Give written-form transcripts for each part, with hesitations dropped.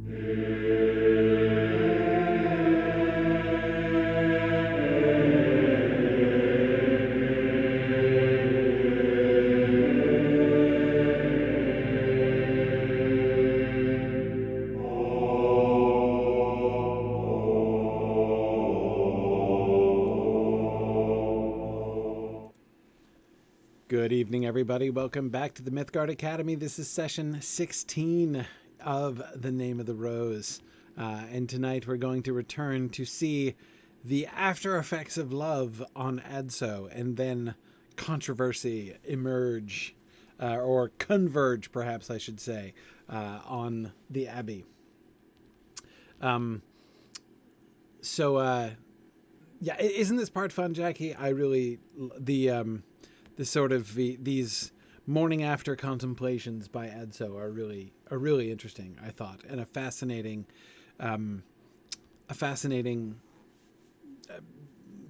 Good evening, everybody. Welcome back to the Mythgard Academy. This is session 16 of The Name of the Rose. And tonight we're going to return to see the after effects of love on Adso and then controversy emerge, or converge, perhaps I should say, on the Abbey. Yeah, isn't this part fun, Jackie? I really, these morning after contemplations by Adso are really interesting, I thought, and a fascinating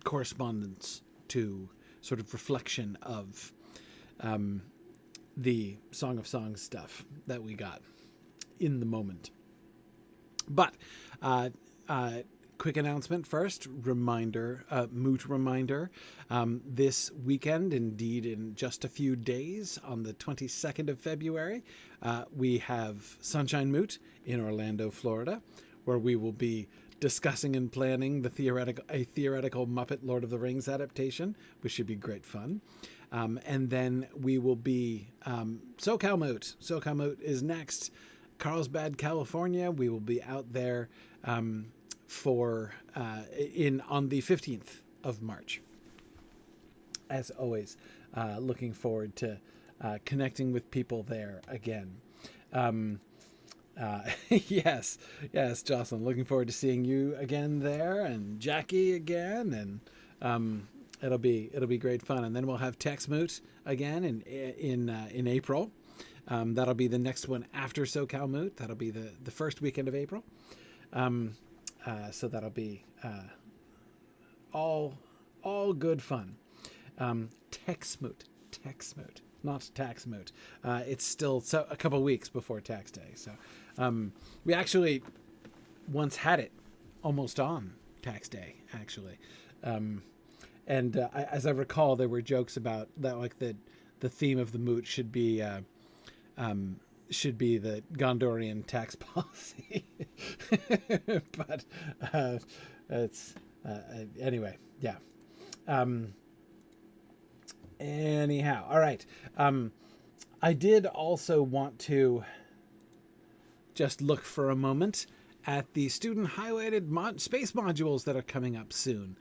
correspondence to sort of reflection of the Song of Songs stuff that we got in the moment. But quick announcement first, moot reminder. This weekend, indeed in just a few days, on the 22nd of February, we have Sunshine Moot in Orlando, Florida, where we will be discussing and planning a theoretical Muppet Lord of the Rings adaptation, which should be great fun. And then we will be SoCal Moot. SoCal Moot is next. Carlsbad, California. We will be out there on the 15th of March. As always, looking forward to connecting with people there again. Yes, Jocelyn, looking forward to seeing you again there, and Jackie again, and it'll be great fun. And then we'll have Tex Moot again in April. That'll be the next one after SoCal Moot. That'll be the first weekend of April. So that'll be all good fun. Tex Moot, not Tax Moot. It's still a couple weeks before Tax Day. So we actually once had it almost on Tax Day, actually. As I recall, there were jokes about that, like the theme of the Moot should be the Gondorian tax policy. But it's anyway, yeah. Anyhow, all right. I did also want to just look for a moment at the student highlighted space modules that are coming up soon.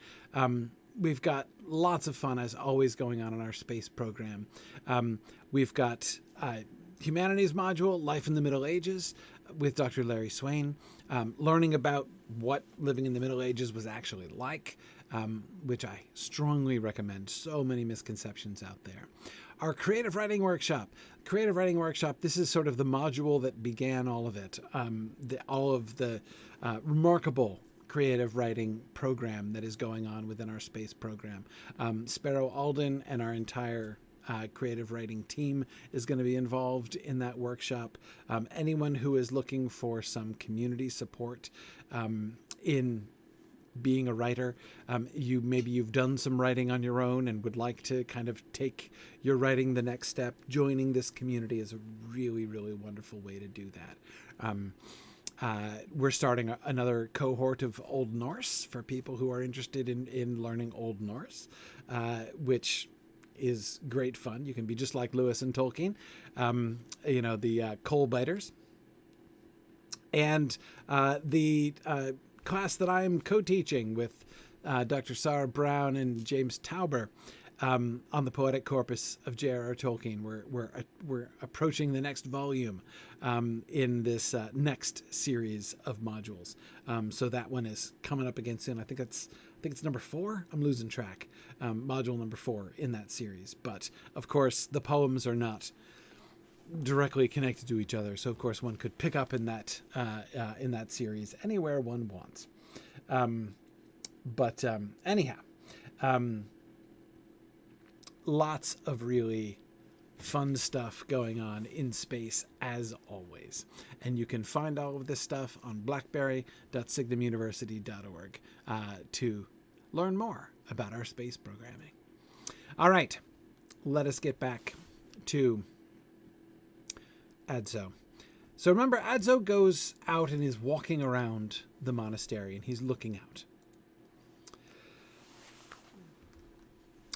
We've got lots of fun, as always, going on in our space program. We've got Humanities module, Life in the Middle Ages, with Dr. Larry Swain, learning about what living in the Middle Ages was actually like, which I strongly recommend. So many misconceptions out there. Our Creative Writing Workshop. This is sort of the module that began all of it, all of the remarkable creative writing program that is going on within our space program. Sparrow Alden and our entire creative writing team is going to be involved in that workshop. Anyone who is looking for some community support in being a writer, you've done some writing on your own and would like to kind of take your writing the next step, joining this community is a really, really wonderful way to do that. We're starting another cohort of Old Norse for people who are interested in learning Old Norse, which is great fun. You can be just like Lewis and Tolkien, the coal biters. And the class that I'm co-teaching with Dr. Sarah Brown and James Tauber on the poetic corpus of J.R.R. Tolkien. We're approaching the next volume in this next series of modules. So that one is coming up again soon. I think it's number 4. I'm losing track. Module number 4 in that series. But of course, the poems are not directly connected to each other. So of course, one could pick up in that series anywhere one wants. Anyhow, lots of really fun stuff going on in space as always. And you can find all of this stuff on blackberry.signumuniversity.org to learn more about our space programming. All right, let us get back to Adso. So remember, Adso goes out and is walking around the monastery, and he's looking out.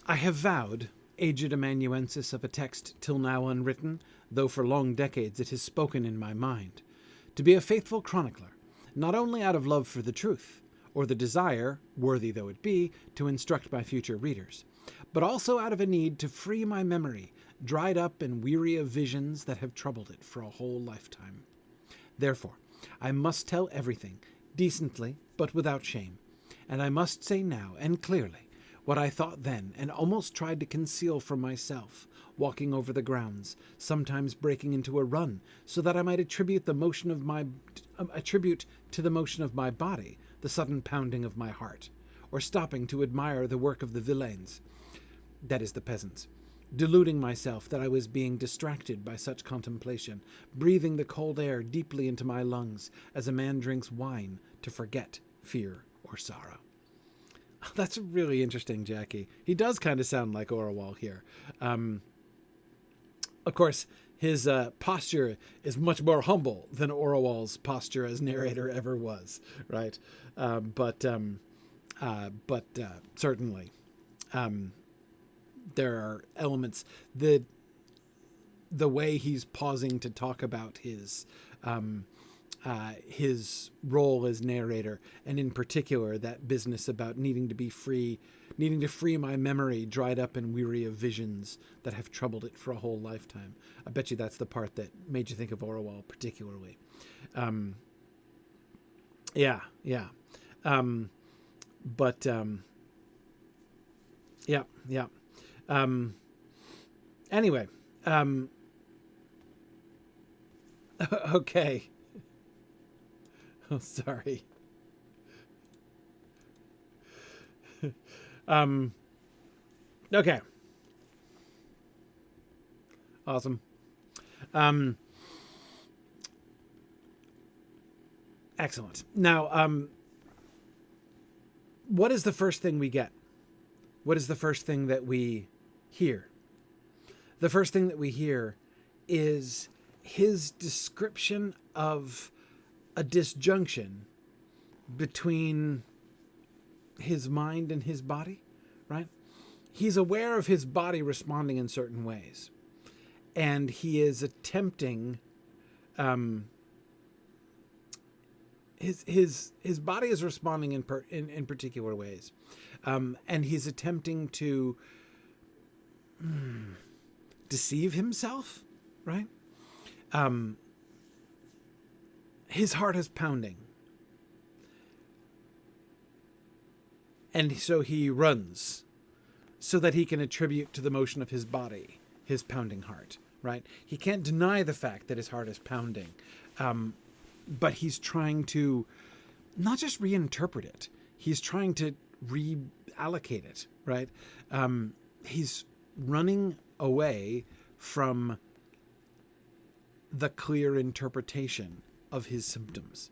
I have vowed, aged amanuensis of a text till now unwritten, though for long decades it has spoken in my mind, to be a faithful chronicler, not only out of love for the truth, or the desire, worthy though it be, to instruct my future readers, but also out of a need to free my memory, dried up and weary of visions that have troubled it for a whole lifetime. Therefore, I must tell everything, decently but without shame, and I must say now, and clearly, what I thought then, and almost tried to conceal from myself, walking over the grounds, sometimes breaking into a run, so that I might attribute to the motion of my body the sudden pounding of my heart, or stopping to admire the work of the villeins, that is, the peasants, deluding myself that I was being distracted by such contemplation, breathing the cold air deeply into my lungs, as a man drinks wine to forget fear or sorrow. That's really interesting, Jackie. He does kind of sound like Orwell here. Of course, his posture is much more humble than Orwell's posture as narrator ever was, right? But certainly, there are elements. The way he's pausing to talk about his role as narrator, and in particular that business about needing to free my memory, dried up and weary of visions that have troubled it for a whole lifetime. I bet you that's the part that made you think of Orwell particularly. Yeah. Anyway, okay. Oh, sorry. Okay. Awesome. Excellent. Now, what is the first thing we get? What is the first thing that we hear? The first thing that we hear is his description of a disjunction between his mind and his body, right? He's aware of his body responding in certain ways, and he is attempting, his body is responding in particular ways, and he's attempting to deceive himself, right? His heart is pounding. And so he runs so that he can attribute to the motion of his body his pounding heart, right? He can't deny the fact that his heart is pounding, but he's trying to not just reinterpret it, he's trying to reallocate it, right? He's running away from the clear interpretation of his symptoms.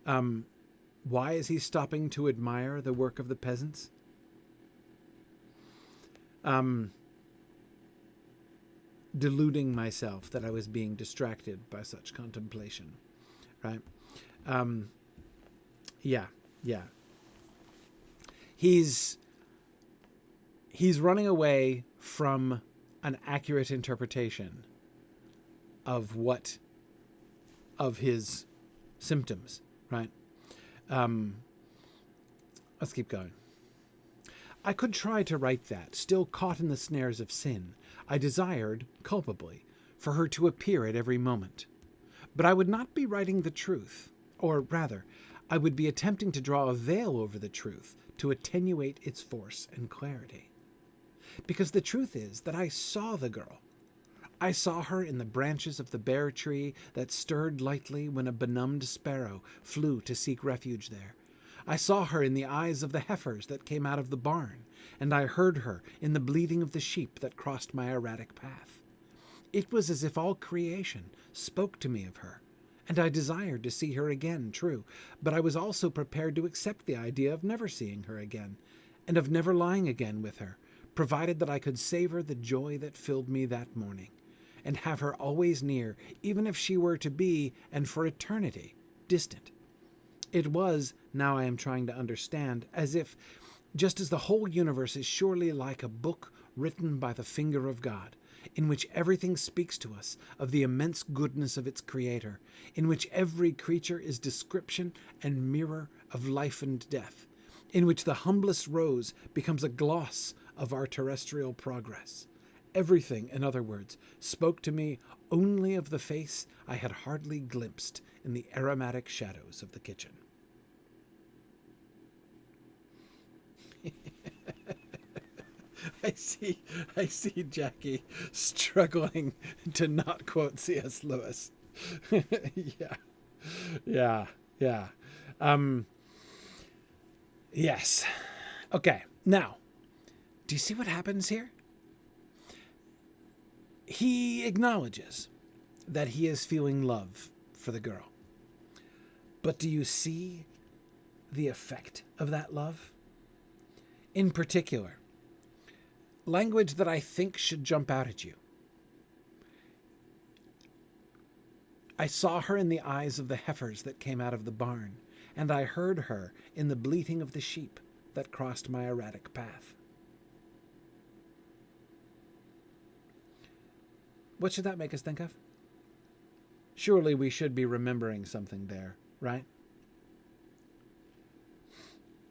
Why is he stopping to admire the work of the peasants? Deluding myself that I was being distracted by such contemplation, right? Yeah. He's running away from an accurate interpretation of his symptoms, right? Let's keep going. I could try to write that, still caught in the snares of sin, I desired, culpably, for her to appear at every moment. But I would not be writing the truth, or rather, I would be attempting to draw a veil over the truth to attenuate its force and clarity. Because the truth is that I saw the girl. I saw her in the branches of the bare tree that stirred lightly when a benumbed sparrow flew to seek refuge there. I saw her in the eyes of the heifers that came out of the barn, and I heard her in the bleating of the sheep that crossed my erratic path. It was as if all creation spoke to me of her, and I desired to see her again, true, but I was also prepared to accept the idea of never seeing her again, and of never lying again with her, provided that I could savor the joy that filled me that morning, and have her always near, even if she were to be, and for eternity, distant. It was, now I am trying to understand, as if, just as the whole universe is surely like a book written by the finger of God, in which everything speaks to us of the immense goodness of its creator, in which every creature is description and mirror of life and death, in which the humblest rose becomes a gloss of our terrestrial progress. Everything, in other words, spoke to me only of the face I had hardly glimpsed in the aromatic shadows of the kitchen. I see Jackie struggling to not quote C.S. Lewis. Yeah. Yes. Okay. Now, do you see what happens here? He acknowledges that he is feeling love for the girl. But do you see the effect of that love? In particular, language that I think should jump out at you. I saw her in the eyes of the heifers that came out of the barn, and I heard her in the bleating of the sheep that crossed my erratic path. What should that make us think of? Surely we should be remembering something there, right?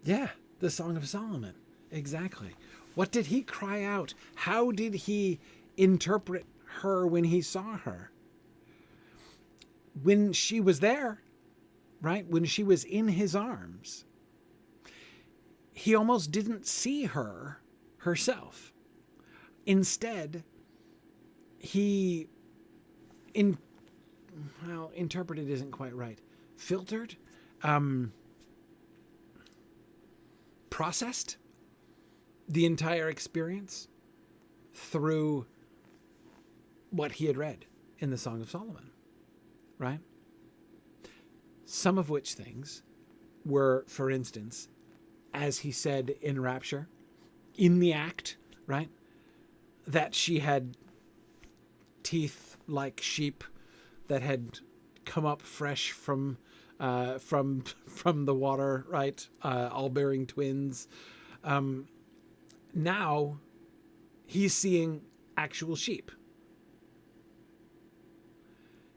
Yeah, the Song of Solomon. Exactly. What did he cry out? How did he interpret her when he saw her? When she was there, right? When she was in his arms, he almost didn't see her herself. Instead, he interpreted isn't quite right. Filtered, processed the entire experience through what he had read in the Song of Solomon, right? Some of which things were, for instance, as he said in Rapture, in the act, right? That she had teeth like sheep that had come up fresh from the water, right? All bearing twins. Now he's seeing actual sheep.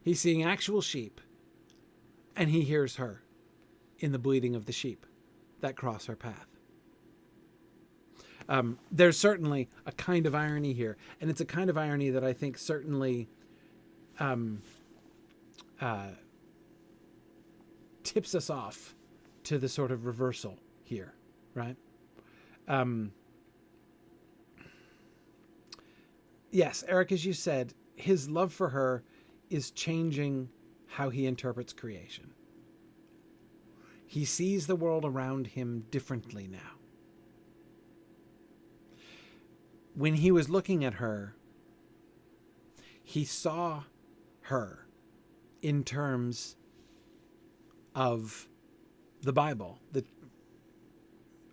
He's seeing actual sheep, and he hears her in the bleating of the sheep that cross her path. There's certainly a kind of irony here, and it's a kind of irony that I think certainly tips us off to the sort of reversal here, right? Yes, Eric, as you said, his love for her is changing how he interprets creation. He sees the world around him differently now. When he was looking at her, he saw her in terms of the Bible, the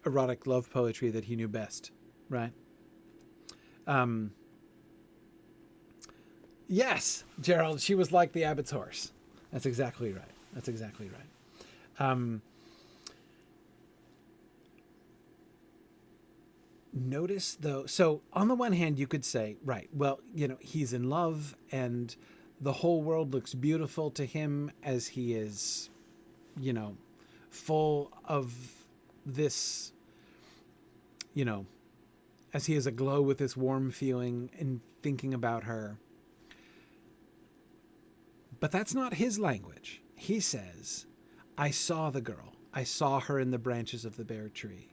erotic love poetry that he knew best, right? Yes, Gerald, she was like the abbot's horse. That's exactly right. Notice, though, so on the one hand, you could say, right, well, he's in love and the whole world looks beautiful to him as he is, full of this, as he is aglow with this warm feeling and thinking about her. But that's not his language. He says, I saw the girl. I saw her in the branches of the bare tree.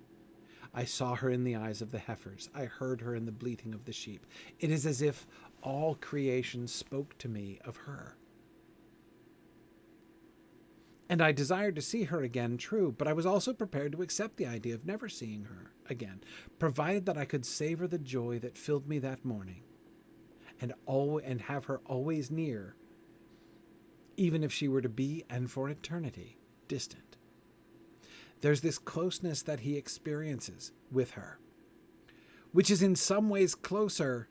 I saw her in the eyes of the heifers. I heard her in the bleating of the sheep. It is as if all creation spoke to me of her. And I desired to see her again, true, but I was also prepared to accept the idea of never seeing her again, provided that I could savor the joy that filled me that morning, and have her always near, even if she were to be, and for eternity, distant. There's this closeness that he experiences with her, which is in some ways closer,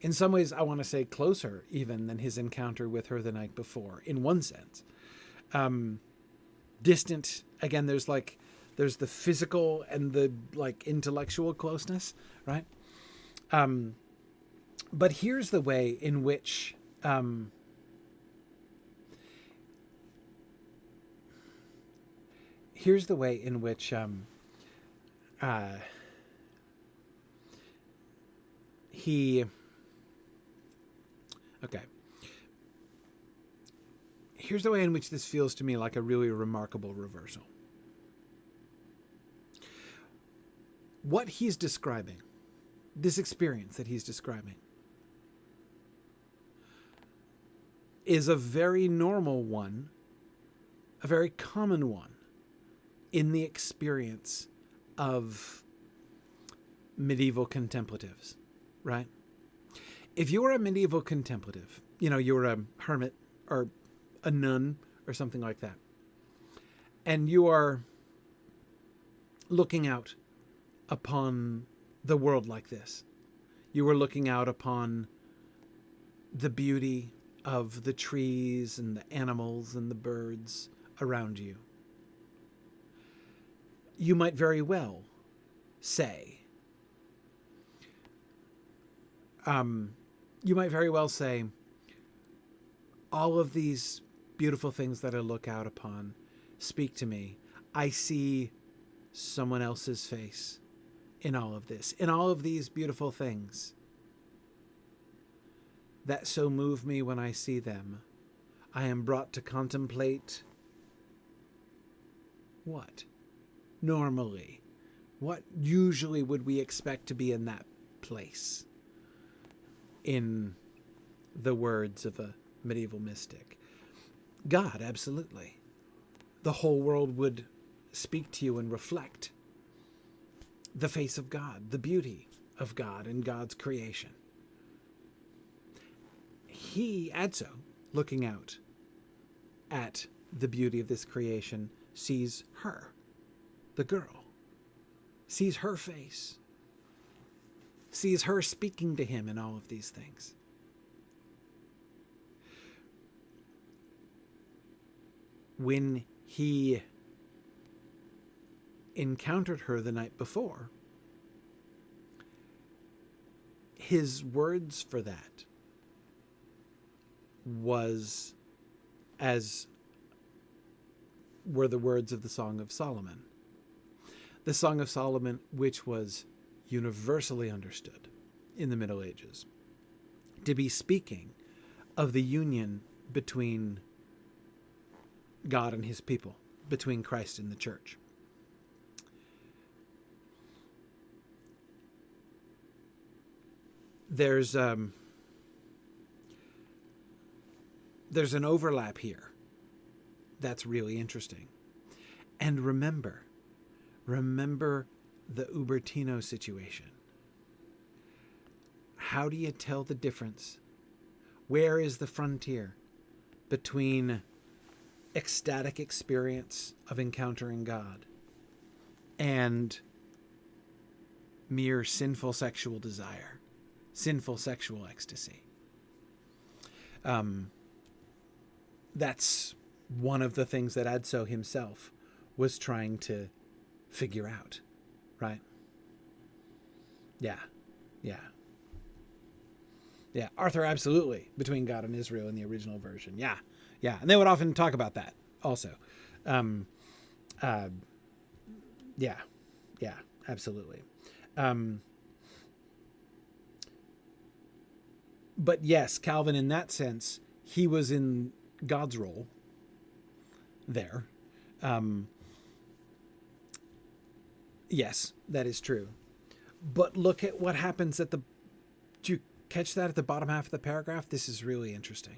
in some ways, I want to say closer even than his encounter with her the night before, in one sense. Distant, again, there's the physical and the intellectual closeness, right? But here's the way in which he... Okay. Here's the way in which this feels to me like a really remarkable reversal. What he's describing, this experience that he's describing, is a very normal one, a very common one in the experience of medieval contemplatives, right? If you were a medieval contemplative, you were a hermit or a nun or something like that, and you are looking out upon the world like this, you were looking out upon the beauty of the trees and the animals and the birds around you, you might very well say, all of these beautiful things that I look out upon speak to me. I see someone else's face in all of this, in all of these beautiful things that so move me when I see them. I am brought to contemplate what? Normally. What usually would we expect to be in that place? In the words of a medieval mystic. God, absolutely. The whole world would speak to you and reflect the face of God, the beauty of God and God's creation. He, Adso, looking out at the beauty of this creation, sees her, the girl, sees her face, sees her speaking to him in all of these things. When he encountered her the night before, his words for that were the words of the Song of Solomon. The Song of Solomon, which was universally understood in the Middle Ages to be speaking of the union between God and his people, between Christ and the church. There's an overlap here that's really interesting. And remember the Ubertino situation. How do you tell the difference? Where is the frontier between ecstatic experience of encountering God and mere sinful sexual desire, sinful sexual ecstasy? That's one of the things that Adso himself was trying to figure out, right? Yeah. Arthur, absolutely, between God and Israel in the original version. Yeah. And they would often talk about that also. Yeah, absolutely. But yes, Calvin, in that sense, he was in God's role there. Yes, that is true. But look at what happens at the catch that at the bottom half of the paragraph? This is really interesting.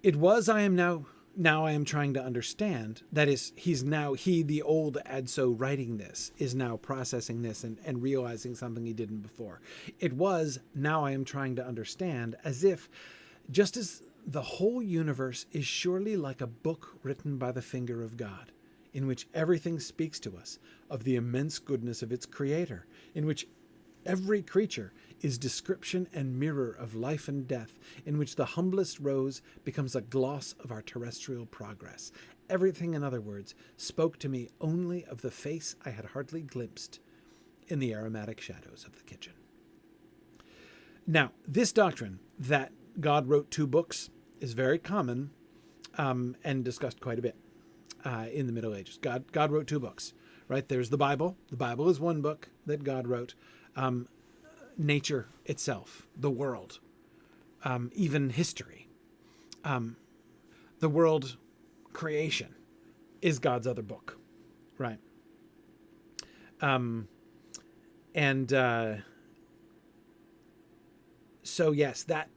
It was, I am now I am trying to understand. That is, he, the old Adso writing this, is now processing this and realizing something he didn't before. It was, now I am trying to understand, as if, just as the whole universe is surely like a book written by the finger of God, in which everything speaks to us of the immense goodness of its creator, in which every creature is description and mirror of life and death, in which the humblest rose becomes a gloss of our terrestrial progress. Everything, in other words, spoke to me only of the face I had hardly glimpsed in the aromatic shadows of the kitchen. Now, this doctrine that God wrote 2 books is very common and discussed quite a bit in the Middle Ages. God wrote 2 books, right? There's the Bible. The Bible is one book that God wrote. Nature itself, the world, even history, the world creation is God's other book, right? So yes, that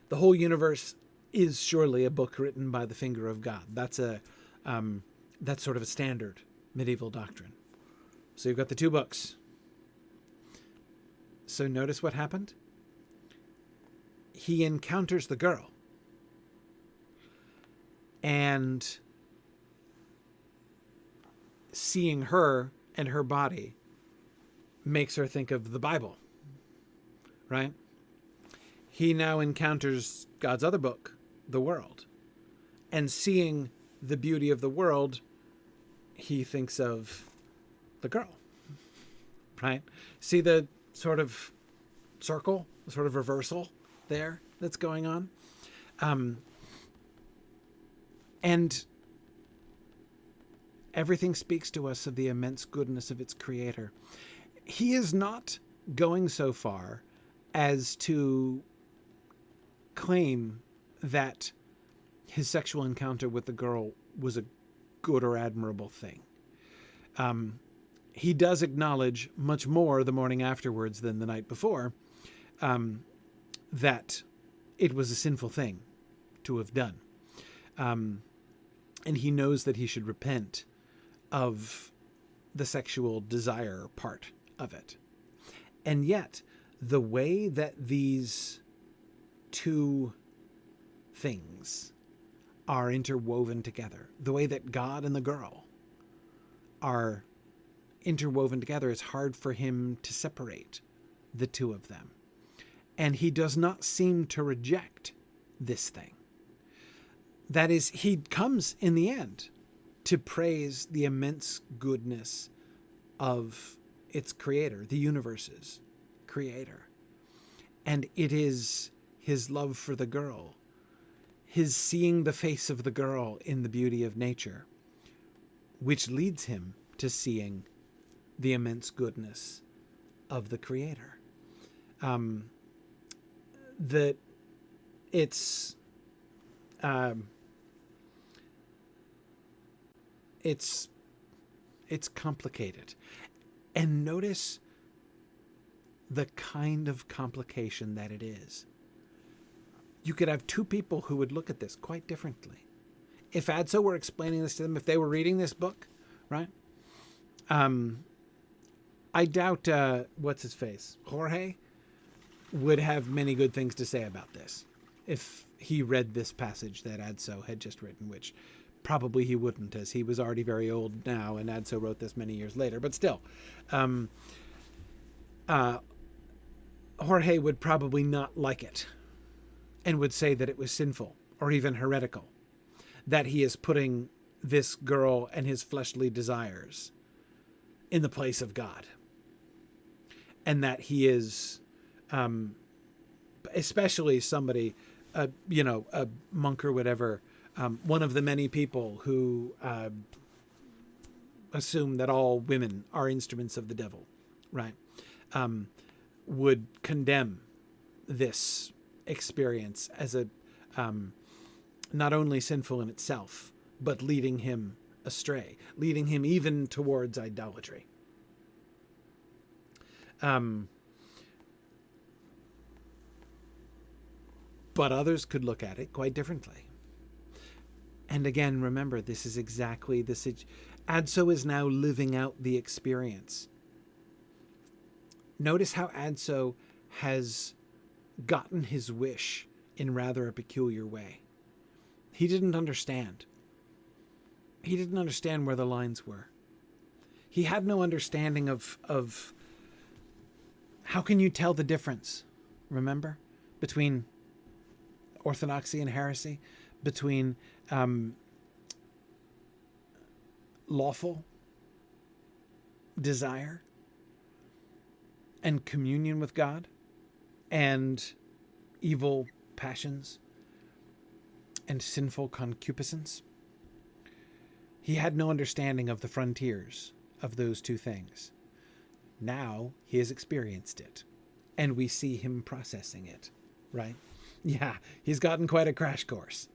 the whole universe is surely a book written by the finger of God. That's sort of a standard medieval doctrine. So you've got the 2 books. So notice what happened. He encounters the girl. And seeing her and her body makes her think of the Bible, right? He now encounters God's other book, the world. And seeing the beauty of the world, he thinks of the girl, right? See the sort of circle, sort of reversal there that's going on. And everything speaks to us of the immense goodness of its creator. He is not going so far as to claim that his sexual encounter with the girl was a good or admirable thing. He does acknowledge much more the morning afterwards than the night before, that it was a sinful thing to have done. And he knows that he should repent of the sexual desire part of it. And yet, the way that these 2 things are interwoven together, the way that God and the girl are interwoven together, it's hard for him to separate the 2 of them. And he does not seem to reject this thing. That is, he comes in the end to praise the immense goodness of its creator, the universe's creator. And it is his love for the girl, his seeing the face of the girl in the beauty of nature, which leads him to seeing the immense goodness of the creator. That it's complicated. And notice the kind of complication that it is. You could have 2 people who would look at this quite differently. If Adso were explaining this to them, if they were reading this book, right? I doubt, what's his face? Jorge would have many good things to say about this if he read this passage that Adso had just written, which probably he wouldn't, as he was already very old now, and Adso wrote this many years later. But still, Jorge would probably not like it and would say that it was sinful or even heretical, that he is putting this girl and his fleshly desires in the place of God. And that he is, especially somebody, a monk or whatever, one of the many people who assume that all women are instruments of the devil, right, would condemn this experience as a not only sinful in itself, but leading him astray, leading him even towards idolatry. but others could look at it quite differently. And again, remember, this is exactly the Adso is now living out the experience. Notice how Adso has gotten his wish in rather a peculiar way. He didn't understand. He didn't understand where the lines were. He had no understanding of how can you tell the difference, remember, between orthodoxy and heresy, between lawful desire and communion with God and evil passions and sinful concupiscence. He had no understanding of the frontiers of those two things. Now he has experienced it, and we see him processing it, right? Yeah, he's gotten quite a crash course.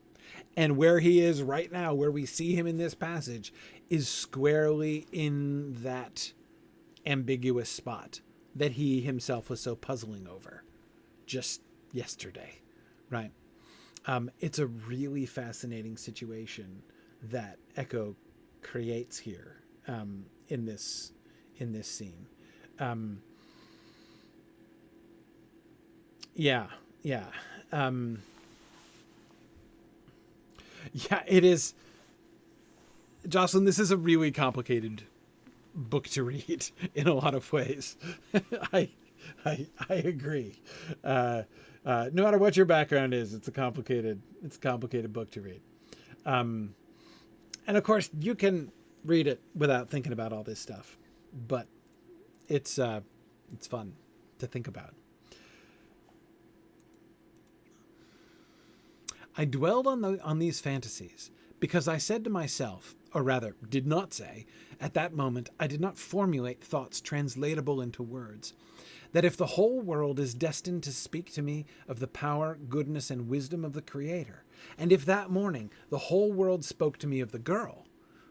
And where he is right now, where we see him in this passage, is squarely in that ambiguous spot that he himself was so puzzling over just yesterday, right? It's a really fascinating situation that Echo creates here in this scene. Yeah. Yeah, it is. Jocelyn, this is a really complicated book to read in a lot of ways. I agree. No matter what your background is, it's a complicated book to read. And of course, you can read it without thinking about all this stuff, but it's fun to think about. I dwelled on these fantasies because I said to myself, or rather did not say, at that moment I did not formulate thoughts translatable into words, that if the whole world is destined to speak to me of the power, goodness, and wisdom of the Creator, and if that morning the whole world spoke to me of the girl,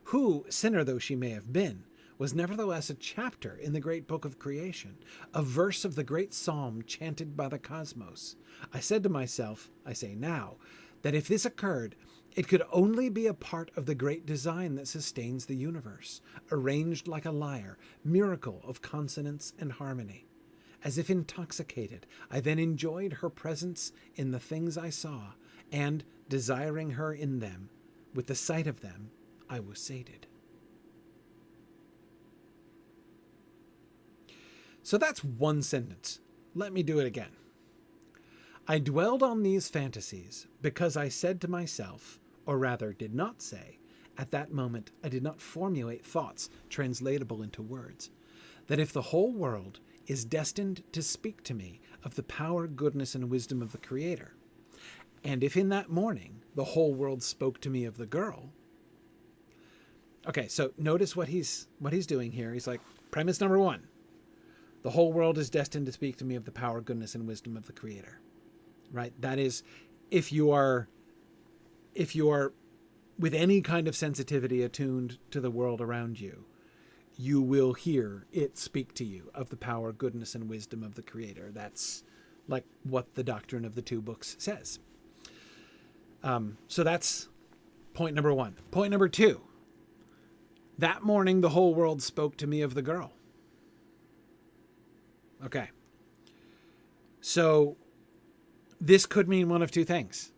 who, sinner though she may have been, was nevertheless a chapter in the great book of creation, a verse of the great psalm chanted by the cosmos, I said to myself, I say now, that if this occurred, it could only be a part of the great design that sustains the universe, arranged like a lyre, miracle of consonance and harmony. As if intoxicated, I then enjoyed her presence in the things I saw, and, desiring her in them, with the sight of them, I was sated. So that's one sentence. Let me do it again. I dwelled on these fantasies because I said to myself, or rather did not say, at that moment I did not formulate thoughts translatable into words, that if the whole world is destined to speak to me of the power, goodness, and wisdom of the Creator, and if in that morning the whole world spoke to me of the girl. Okay, so notice what he's doing here. He's like, premise number one, the whole world is destined to speak to me of the power, goodness, and wisdom of the Creator. Right? That is, if you are with any kind of sensitivity attuned to the world around you, you will hear it speak to you of the power, goodness, and wisdom of the Creator. That's like what the doctrine of the two books says. So that's point number one. Point number two, that morning the whole world spoke to me of the girl. Okay. So this could mean one of two things.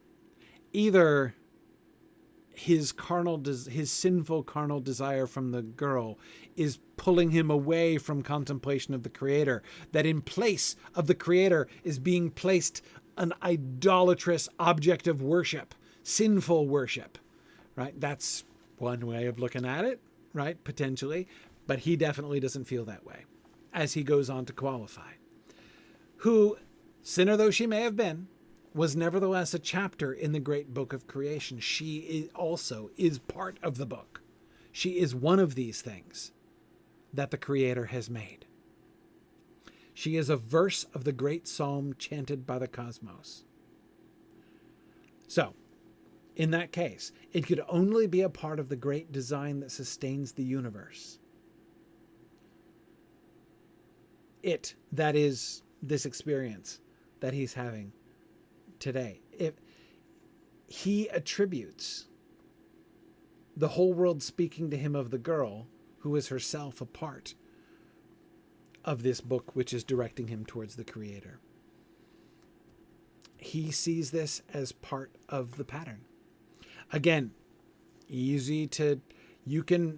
Either his sinful carnal desire from the girl is pulling him away from contemplation of the Creator, that in place of the Creator is being placed an idolatrous object of worship, sinful worship, right? That's one way of looking at it, right? Potentially, but he definitely doesn't feel that way, as he goes on to qualify. Who, sinner though she may have been, was nevertheless a chapter in the great book of creation. She also is part of the book. She is one of these things that the Creator has made. She is a verse of the great psalm chanted by the cosmos. So, in that case, it could only be a part of the great design that sustains the universe. That is this experience that he's having today. if he attributes the whole world speaking to him of the girl who is herself a part of this book, which is directing him towards the creator. He sees this as part of the pattern. Again, easy to, you could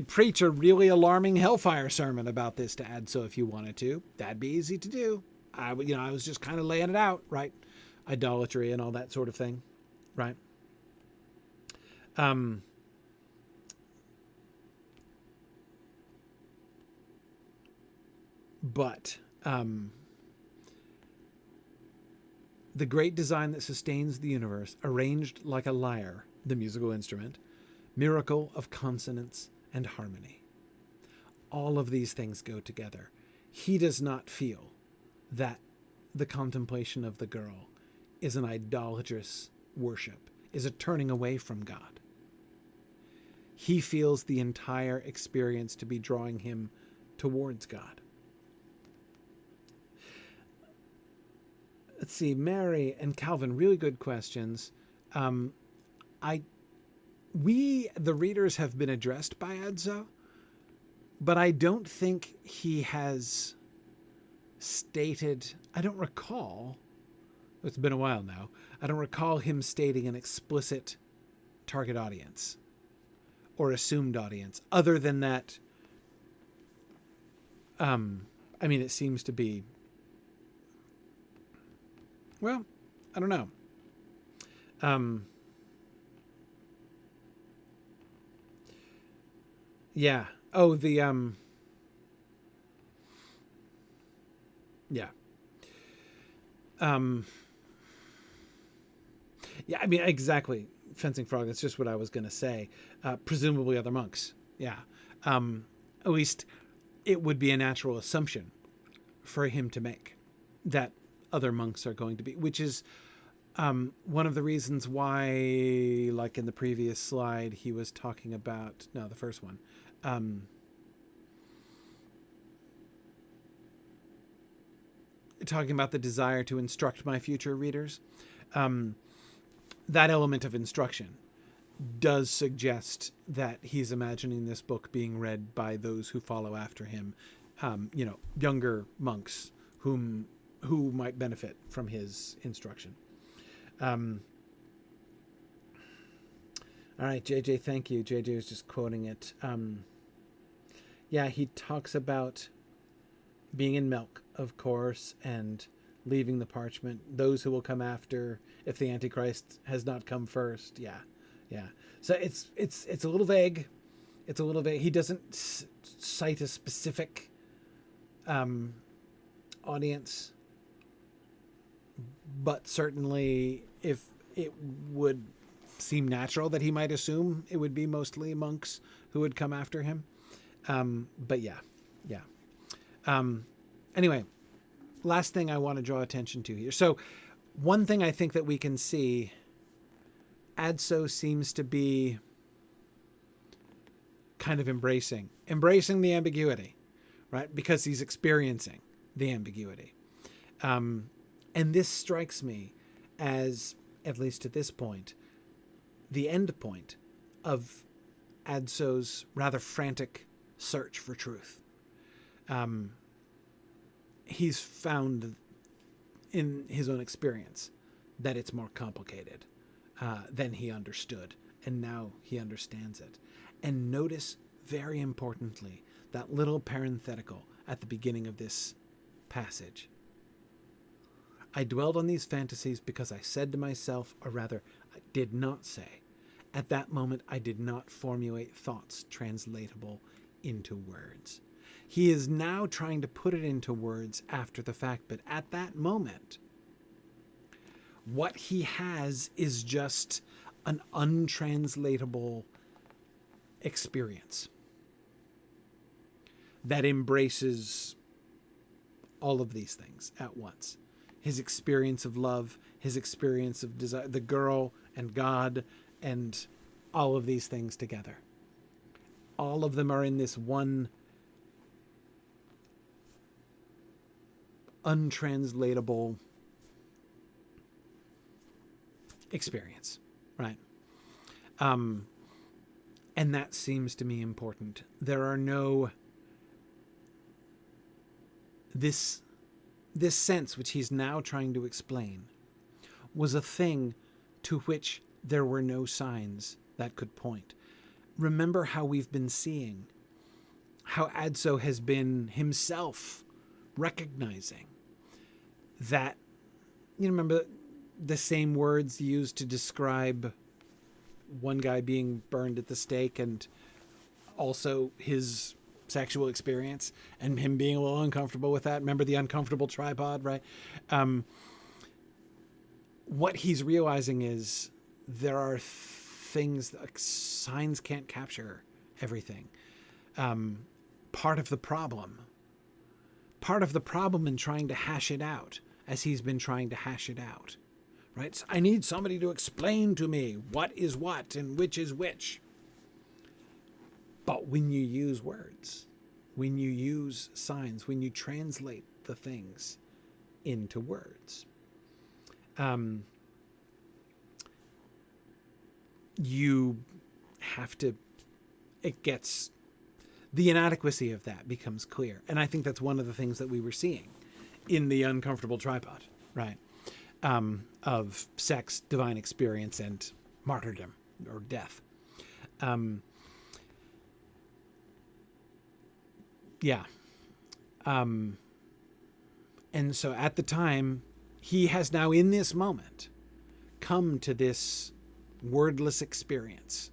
preach a really alarming hellfire sermon about this to Adso if you wanted to. That'd be easy to do. I was just kind of laying it out, right? Idolatry and all that sort of thing, right? But the great design that sustains the universe, arranged like a lyre, the musical instrument, miracle of consonance and harmony. All of these things go together. He does not feel that the contemplation of the girl is an idolatrous worship, is a turning away from God. He feels the entire experience to be drawing him towards God. Let's see, Mary and Calvin, really good questions. We, the readers, have been addressed by Adso, but I don't think he has stated, I don't recall, it's been a while now, I don't recall him stating an explicit target audience or assumed audience, other than that, it seems to be, well, I don't know. Yeah. Oh, the, yeah. Yeah, exactly. Fencing Frog, that's just what I was going to say. Presumably other monks. Yeah. At least it would be a natural assumption for him to make that other monks are going to be, which is one of the reasons why, like in the previous slide, he was talking about, no, the first one, talking about the desire to instruct my future readers. That element of instruction does suggest that he's imagining this book being read by those who follow after him, younger monks who might benefit from his instruction. All right, JJ, thank you. JJ was just quoting it. Yeah, he talks about being in milk, of course, and leaving the parchment. Those who will come after, if the Antichrist has not come first. Yeah. So it's a little vague. It's a little vague. He doesn't cite a specific audience, but certainly if it would seem natural that he might assume it would be mostly monks who would come after him. But yeah. Anyway, last thing I want to draw attention to here. So one thing I think that we can see, Adso seems to be kind of embracing the ambiguity, right? Because he's experiencing the ambiguity. And this strikes me as, at least at this point, the end point of Adso's rather frantic search for truth. He's found in his own experience that it's more complicated than he understood, and now he understands it. And notice, very importantly, that little parenthetical at the beginning of this passage. I dwelled on these fantasies because I said to myself, or rather, I did not say. At that moment, I did not formulate thoughts translatable into words. He is now trying to put it into words after the fact, but at that moment, what he has is just an untranslatable experience that embraces all of these things at once. His experience of love, his experience of desire, the girl and God, and all of these things together. All of them are in this one untranslatable experience, right? And that seems to me important. There are no... This sense, which he's now trying to explain, was a thing to which there were no signs that could point. Remember how we've been seeing how Adso has been himself recognizing that, you remember the same words used to describe one guy being burned at the stake and also his sexual experience and him being a little uncomfortable with that. Remember the uncomfortable tripod, right? What he's realizing is there are things that signs can't capture everything. Part of the problem in trying to hash it out, as he's been trying to hash it out, right? So I need somebody to explain to me what is what and which is which. But when you use words, when you use signs, when you translate the things into words, you have to, the inadequacy of that becomes clear. And I think that's one of the things that we were seeing in the uncomfortable tripod, right? Of sex, divine experience, and martyrdom or death. Yeah. And so at the time, he has now in this moment come to this wordless experience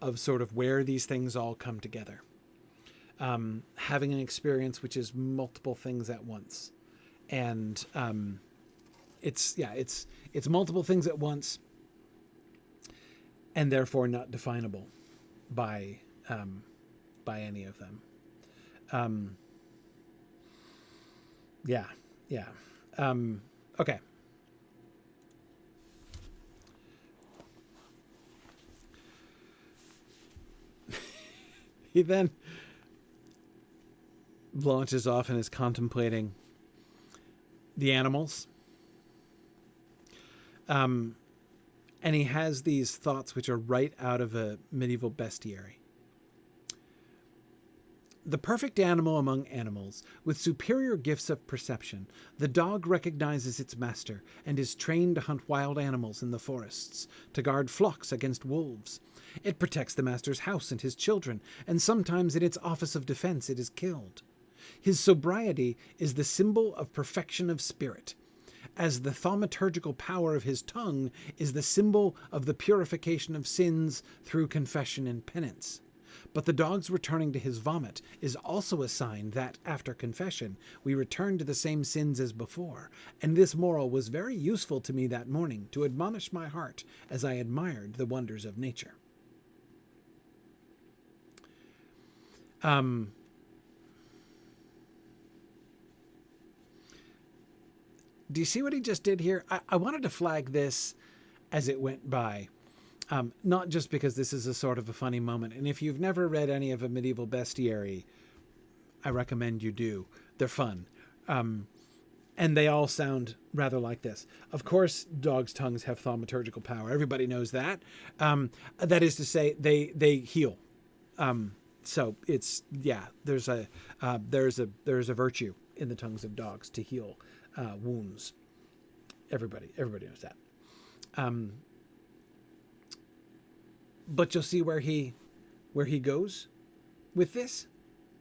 of sort of where these things all come together. Having an experience which is multiple things at once. And it's multiple things at once and therefore not definable by any of them. Okay. He then launches off and is contemplating the animals. And he has these thoughts which are right out of a medieval bestiary. The perfect animal among animals, with superior gifts of perception, the dog recognizes its master and is trained to hunt wild animals in the forests, to guard flocks against wolves. It protects the master's house and his children, and sometimes in its office of defense it is killed. His sobriety is the symbol of perfection of spirit, as the thaumaturgical power of his tongue is the symbol of the purification of sins through confession and penance. But the dog's returning to his vomit is also a sign that, after confession, we return to the same sins as before, and this moral was very useful to me that morning to admonish my heart as I admired the wonders of nature. Do you see what he just did here? I wanted to flag this as it went by. Not just because this is a sort of a funny moment. And if you've never read any of a medieval bestiary, I recommend you do. They're fun. And they all sound rather like this. Of course, dogs' tongues have thaumaturgical power. Everybody knows that. That is to say, they heal. So it's, there's a virtue in the tongues of dogs to heal wounds. Everybody knows that. But you'll see where he goes with this,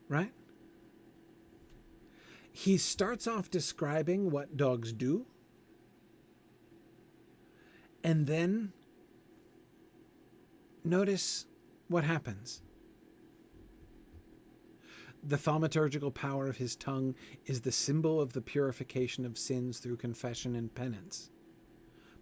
right? He starts off describing what dogs do, and then notice what happens. The thaumaturgical power of his tongue is the symbol of the purification of sins through confession and penance.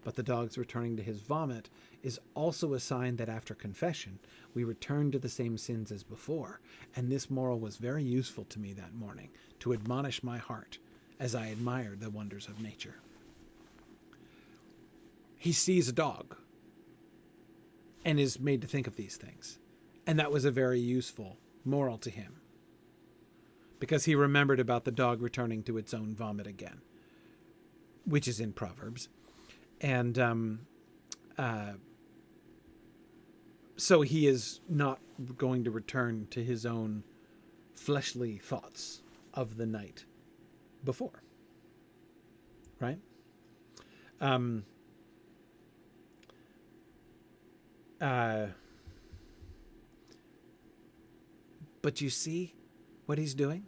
But the dog's returning to his vomit is also a sign that after confession, we return to the same sins as before. And this moral was very useful to me that morning to admonish my heart as I admired the wonders of nature. He sees a dog and is made to think of these things. And that was a very useful moral to him, because he remembered about the dog returning to its own vomit again, which is in Proverbs. And so he is not going to return to his own fleshly thoughts of the night before. Right? But you see what he's doing?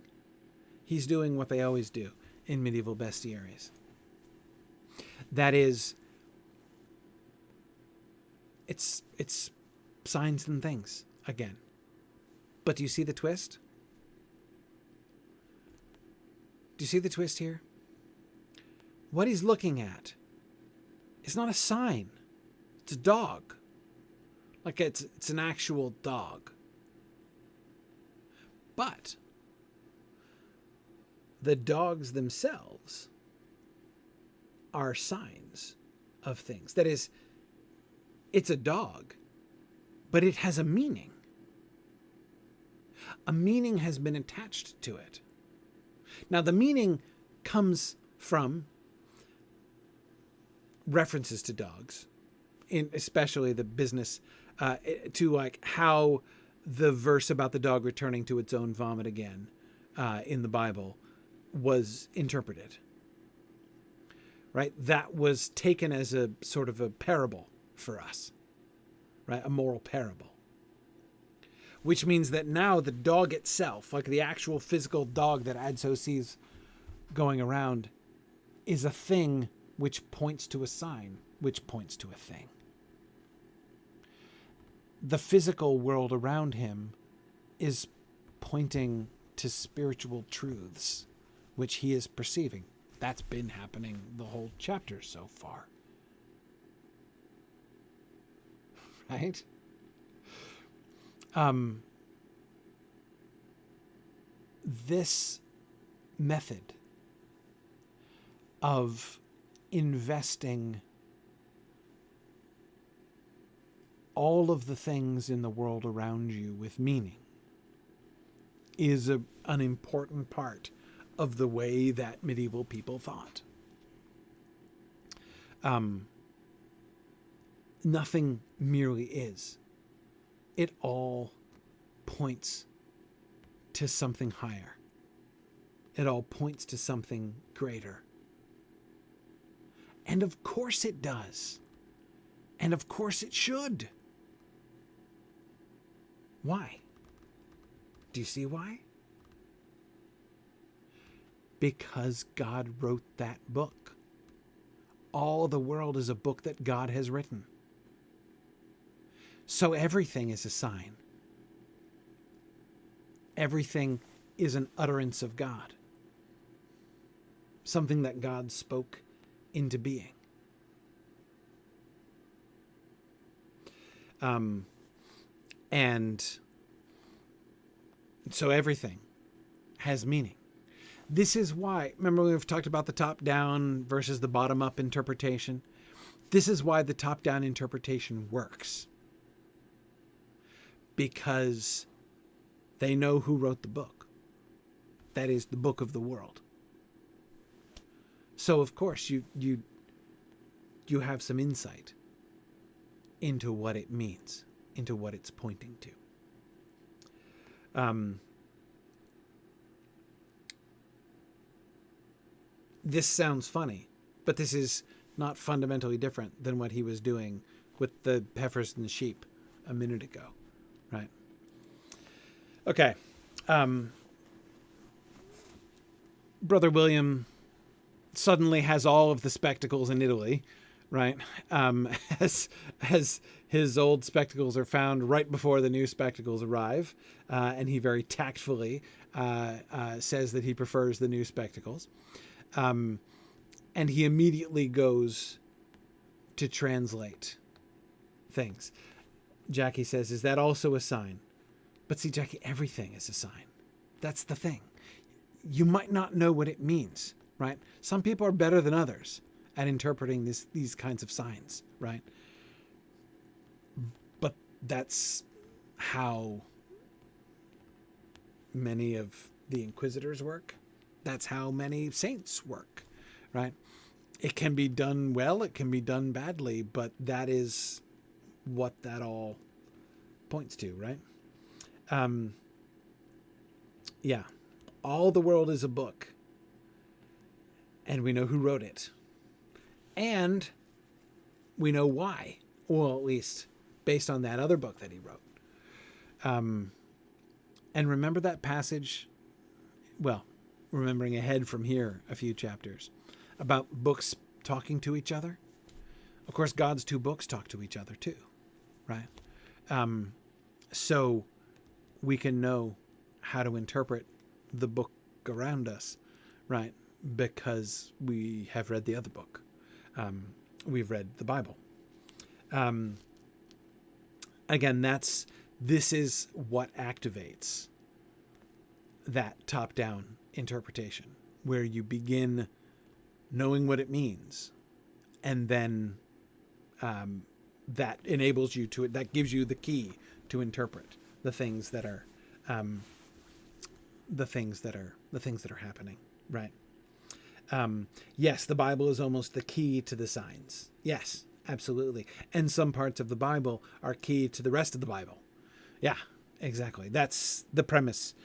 He's doing what they always do in medieval bestiaries. That is, it's signs and things again. But do you see the twist? Do you see the twist here? What he's looking at is not a sign. It's a dog. Like it's an actual dog. But the dogs themselves are signs of things. That is, it's a dog, but it has a meaning. A meaning has been attached to it. Now, the meaning comes from references to dogs, in especially the business, to like how the verse about the dog returning to its own vomit again in the Bible was interpreted. Right? That was taken as a sort of a parable for us, right? A moral parable. Which means that now the dog itself, like the actual physical dog that Adso sees going around, is a thing which points to a sign, which points to a thing. The physical world around him is pointing to spiritual truths, which he is perceiving. That's been happening the whole chapter so far. Right? This method of investing all of the things in the world around you with meaning is an important part of the way that medieval people thought. Nothing merely is. It all points to something higher. It all points to something greater. And of course it does. And of course it should. Why? Do you see why? Because God wrote that book. All the world is a book that God has written. So everything is a sign. Everything is an utterance of God. Something that God spoke into being. And so everything has meaning. This is why, remember we've talked about the top-down versus the bottom-up interpretation? This is why the top-down interpretation works. Because they know who wrote the book. That is the book of the world. So of course you have some insight into what it means, into what it's pointing to. This sounds funny, but this is not fundamentally different than what he was doing with the heifers and the sheep a minute ago, right? Okay. Brother William suddenly has all of the spectacles in Italy, right? As his old spectacles are found right before the new spectacles arrive, and he very tactfully says that he prefers the new spectacles. And he immediately goes to translate things. Jackie says, is that also a sign? But see, Jackie, everything is a sign. That's the thing. You might not know what it means, right? Some people are better than others at interpreting these kinds of signs, right? But that's how many of the Inquisitors work. That's how many saints work, right? It can be done well, it can be done badly, but that is what that all points to, right? Yeah. All the world is a book, and we know who wrote it. And we know why. Well, at least based on that other book that he wrote. And remember that passage, well, remembering ahead from here a few chapters, about books talking to each other. Of course, God's two books talk to each other too, right? So we can know how to interpret the book around us, right? Because we have read the other book. We've read the Bible. Again, this is what activates that top-down interpretation, where you begin knowing what it means, and then that enables you to, that gives you the key to interpret the things that are happening, right? Yes, the Bible is almost the key to the signs. Yes, absolutely. And some parts of the Bible are key to the rest of the Bible. Yeah, exactly. That's the premise.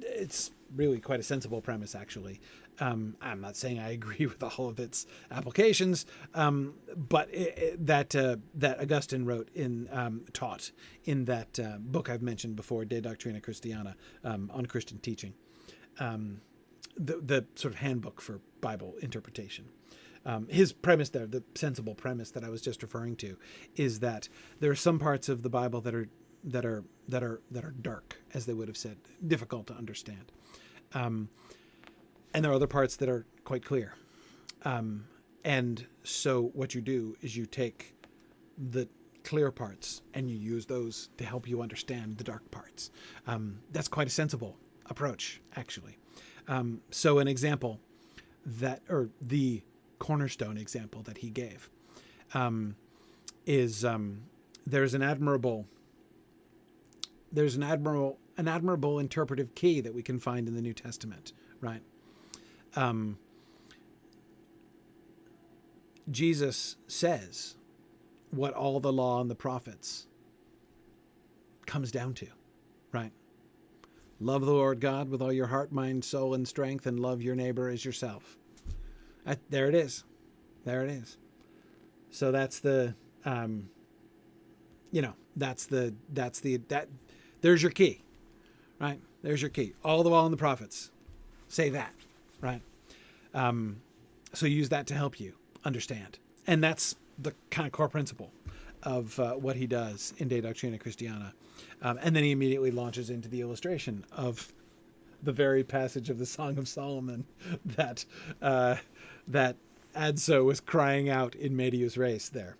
It's really quite a sensible premise, actually. I'm not saying I agree with all of its applications, but that Augustine wrote taught in that book I've mentioned before, De Doctrina Christiana, on Christian teaching, the sort of handbook for Bible interpretation. His premise there, the sensible premise that I was just referring to, is that there are some parts of the Bible that are dark, as they would have said, difficult to understand. And there are other parts that are quite clear. And so what you do is you take the clear parts and you use those to help you understand the dark parts. That's quite a sensible approach, actually. So an example or the cornerstone example that he gave, is there's an admirable interpretive key that we can find in the New Testament, right? Jesus says what all the law and the prophets comes down to, right? Love the Lord God with all your heart, mind, soul, and strength, and love your neighbor as yourself. There it is. There it is. So that's the, there's your key, right? There's your key. All the law and the prophets say that, right? So use that to help you understand. And that's the kind of core principle of what he does in De Doctrina Christiana. And then he immediately launches into the illustration of the very passage of the Song of Solomon that Adso was crying out in Medius Res there.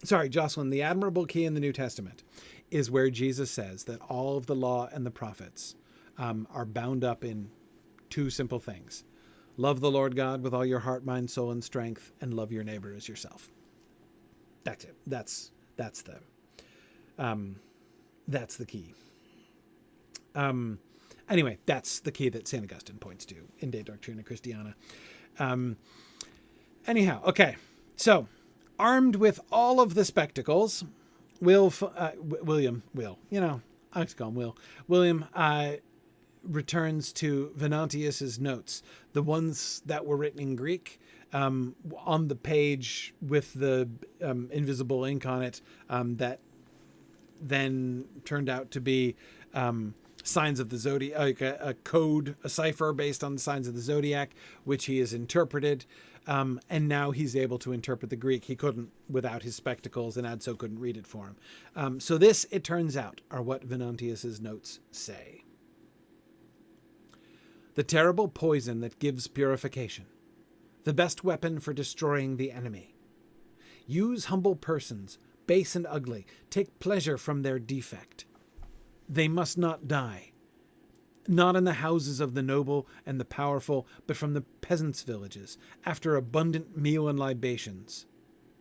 Sorry, Jocelyn, the admirable key in the New Testament is where Jesus says that all of the law and the prophets are bound up in two simple things. Love the Lord God with all your heart, mind, soul, and strength, and love your neighbor as yourself. That's it. That's the key. Anyway, that's the key that St. Augustine points to in De Doctrina Christiana. Anyhow, okay. So, armed with all of the spectacles, William, I like to call him Will. William returns to Venantius's notes, the ones that were written in Greek, on the page with the invisible ink on it, that then turned out to be signs of the zodiac, like a code, a cipher based on the signs of the zodiac, which he has interpreted. And now he's able to interpret the Greek. He couldn't without his spectacles, and Adso couldn't read it for him. So this, it turns out, are what Venantius's notes say. The terrible poison that gives purification, the best weapon for destroying the enemy. Use humble persons, base and ugly, take pleasure from their defect. They must not die, not in the houses of the noble and the powerful, but from the peasants' villages, after abundant meal and libations.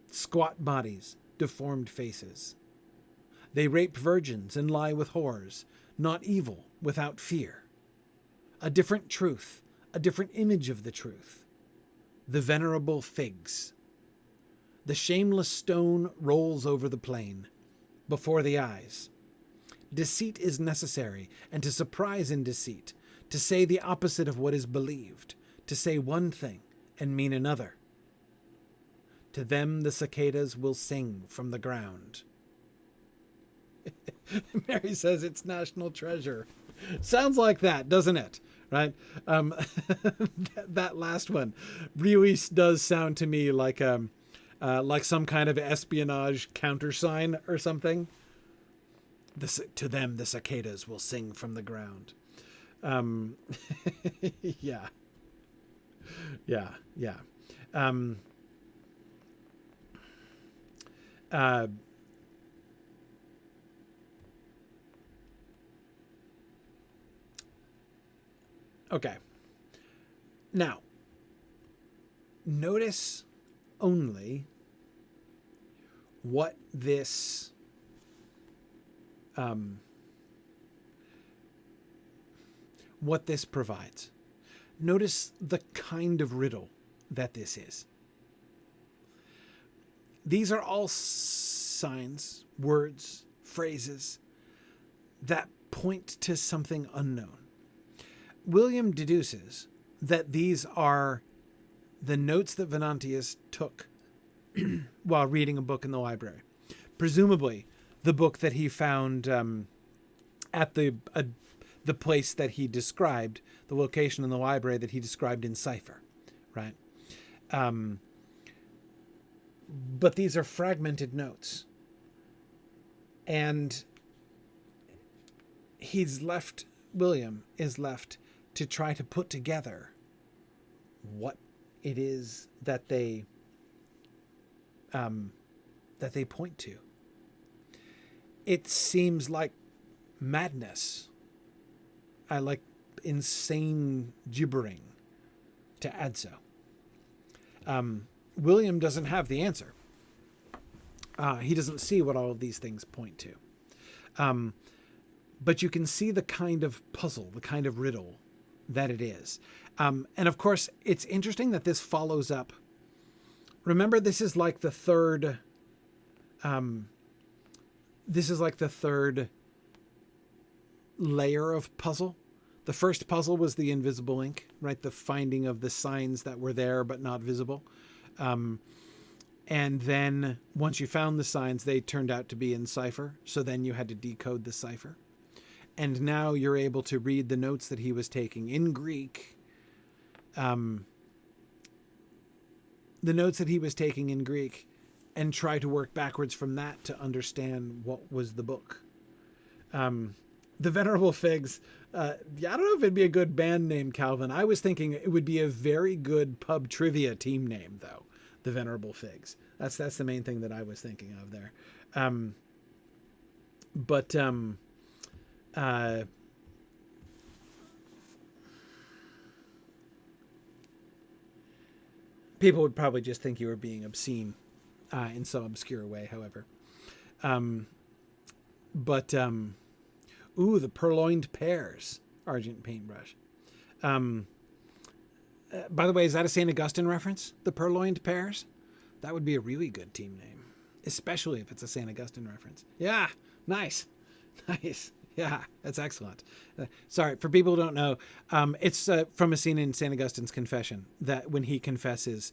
Squat bodies, deformed faces. They rape virgins and lie with whores, not evil, without fear. A different truth, a different image of the truth. The venerable figs. The shameless stone rolls over the plain, before the eyes. Deceit is necessary, and to surprise in deceit, to say the opposite of what is believed, to say one thing and mean another. To them the cicadas will sing from the ground. Mary says it's national treasure. Sounds like that, doesn't it? Right? That last one really does sound to me like some kind of espionage countersign or something. To them, the cicadas will sing from the ground. Yeah. Okay. Now, notice only what this provides. Notice the kind of riddle that this is. These are all signs, words, phrases that point to something unknown. William deduces that these are the notes that Venantius took while reading a book in the library. Presumably, the book that he found at the place that he described, the location in the library that he described in cipher, right? But these are fragmented notes. And William is left to try to put together what it is that they point to. It seems like madness. I like insane gibbering to Adso. William doesn't have the answer. He doesn't see what all of these things point to. But you can see the kind of puzzle, the kind of riddle that it is. And of course, it's interesting that this follows up. Remember, this is like the third layer of puzzle. The first puzzle was the invisible ink, right? The finding of the signs that were there but not visible. And then once you found the signs, they turned out to be in cipher. So then you had to decode the cipher. And now you're able to read the notes that he was taking in Greek. The notes that he was taking in Greek, and try to work backwards from that to understand what was the book. The Venerable Figs. I don't know if it'd be a good band name, Calvin. I was thinking it would be a very good pub trivia team name, though. The Venerable Figs. That's the main thing that I was thinking of there. People would probably just think you were being obscene in some obscure way, however. Ooh, the purloined pears, Argent Paintbrush. By the way, is that a St. Augustine reference? The purloined pears? That would be a really good team name, especially if it's a St. Augustine reference. Yeah, nice. Yeah, that's excellent. Sorry, for people who don't know, it's from a scene in St. Augustine's Confession that when he confesses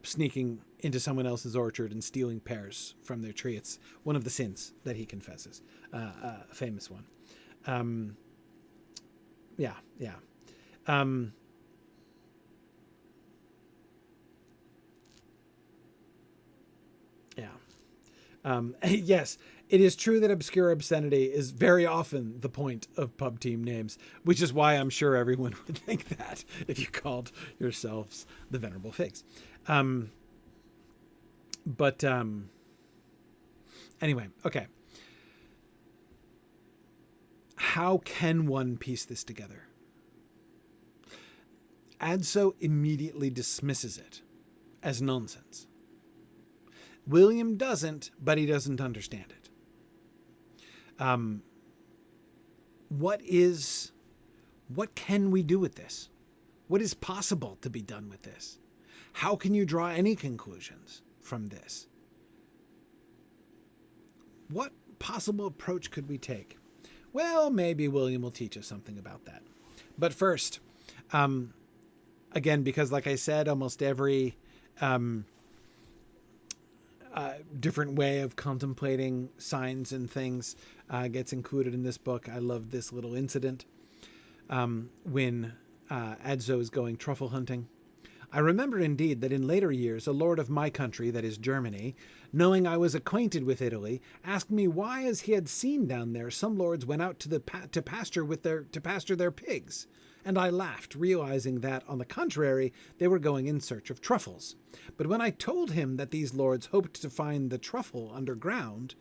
sneaking into someone else's orchard and stealing pears from their tree. It's one of the sins that he confesses, a famous one. Yeah. Yes, it is true that obscure obscenity is very often the point of pub team names, which is why I'm sure everyone would think that if you called yourselves the Venerable Figs. Anyway, okay. How can one piece this together? Adso immediately dismisses it as nonsense. William doesn't, but he doesn't understand it. What can we do with this? What is possible to be done with this? How can you draw any conclusions from this? What possible approach could we take? Well, maybe William will teach us something about that. But first, again, because like I said, almost every different way of contemplating signs and things gets included in this book. I love this little incident when Adso is going truffle hunting. I remember indeed that in later years a lord of my country, that is Germany, knowing I was acquainted with Italy, asked me why, as he had seen down there, some lords went out to pasture their pigs. And I laughed, realizing that, on the contrary, they were going in search of truffles. But when I told him that these lords hoped to find the truffle underground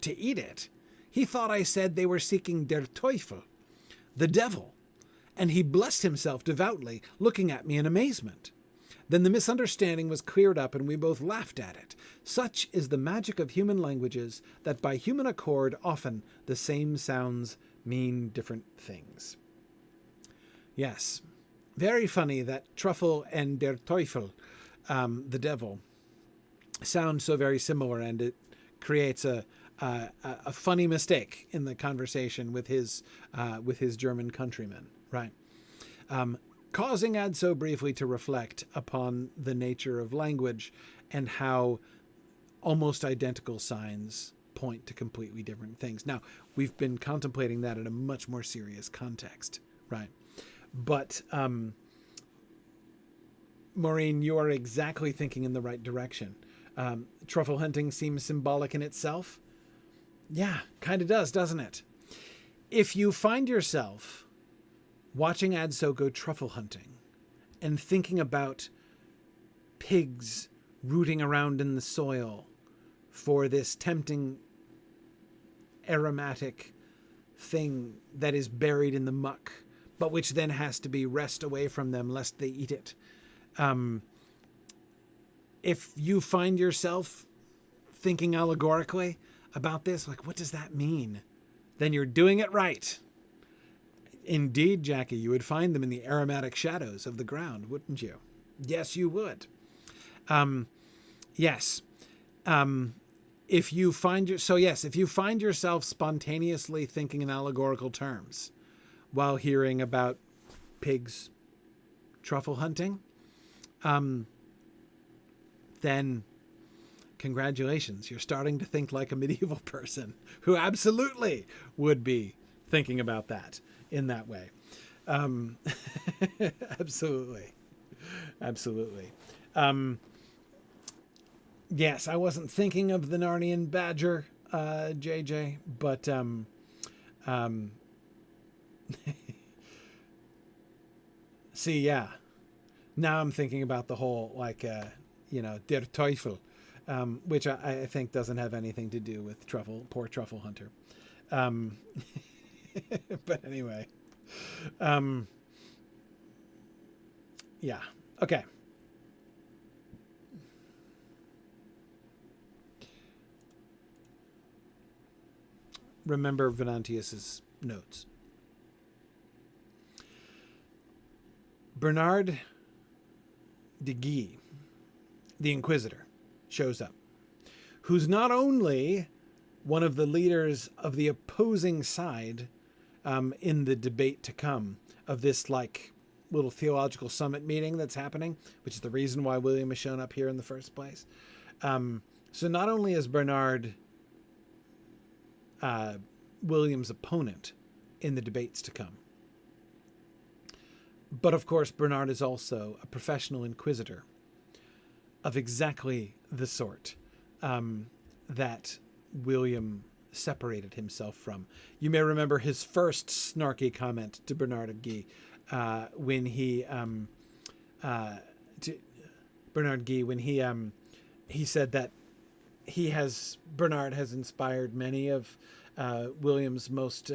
to eat it, he thought I said they were seeking der Teufel, the devil, and he blessed himself devoutly, looking at me in amazement. Then the misunderstanding was cleared up, and we both laughed at it. Such is the magic of human languages, that by human accord often the same sounds mean different things. Yes, very funny that truffle and der Teufel, the devil, sound so very similar, and it creates a funny mistake in the conversation with his German countrymen, right? Causing Adso briefly to reflect upon the nature of language and how almost identical signs point to completely different things. Now, we've been contemplating that in a much more serious context, right? But, Maureen, you are exactly thinking in the right direction. Truffle hunting seems symbolic in itself. Yeah, kind of does, doesn't it? If you find yourself watching Adso go truffle hunting and thinking about pigs rooting around in the soil for this tempting aromatic thing that is buried in the muck, but which then has to be wrested away from them lest they eat it. If you find yourself thinking allegorically about this, like, what does that mean? Then you're doing it right. Indeed, Jackie, you would find them in the aromatic shadows of the ground, wouldn't you? Yes, you would. Yes. If you find yourself spontaneously thinking in allegorical terms while hearing about pigs truffle hunting, then congratulations, you're starting to think like a medieval person who absolutely would be thinking about that in that way. Absolutely. Yes, I wasn't thinking of the Narnian badger, JJ, but see, yeah. Now I'm thinking about the whole, like, der Teufel, which I think doesn't have anything to do with poor truffle hunter. But anyway, yeah. Okay. Remember Venantius's notes. Bernard de Guy, the Inquisitor, shows up, who's not only one of the leaders of the opposing side in the debate to come of this, like, little theological summit meeting that's happening, which is the reason why William has shown up here in the first place. So not only is Bernard William's opponent in the debates to come, but of course Bernard is also a professional inquisitor of exactly the sort that William separated himself from. You may remember his first snarky comment to Bernard of Guy when he said that Bernard has inspired many of William's most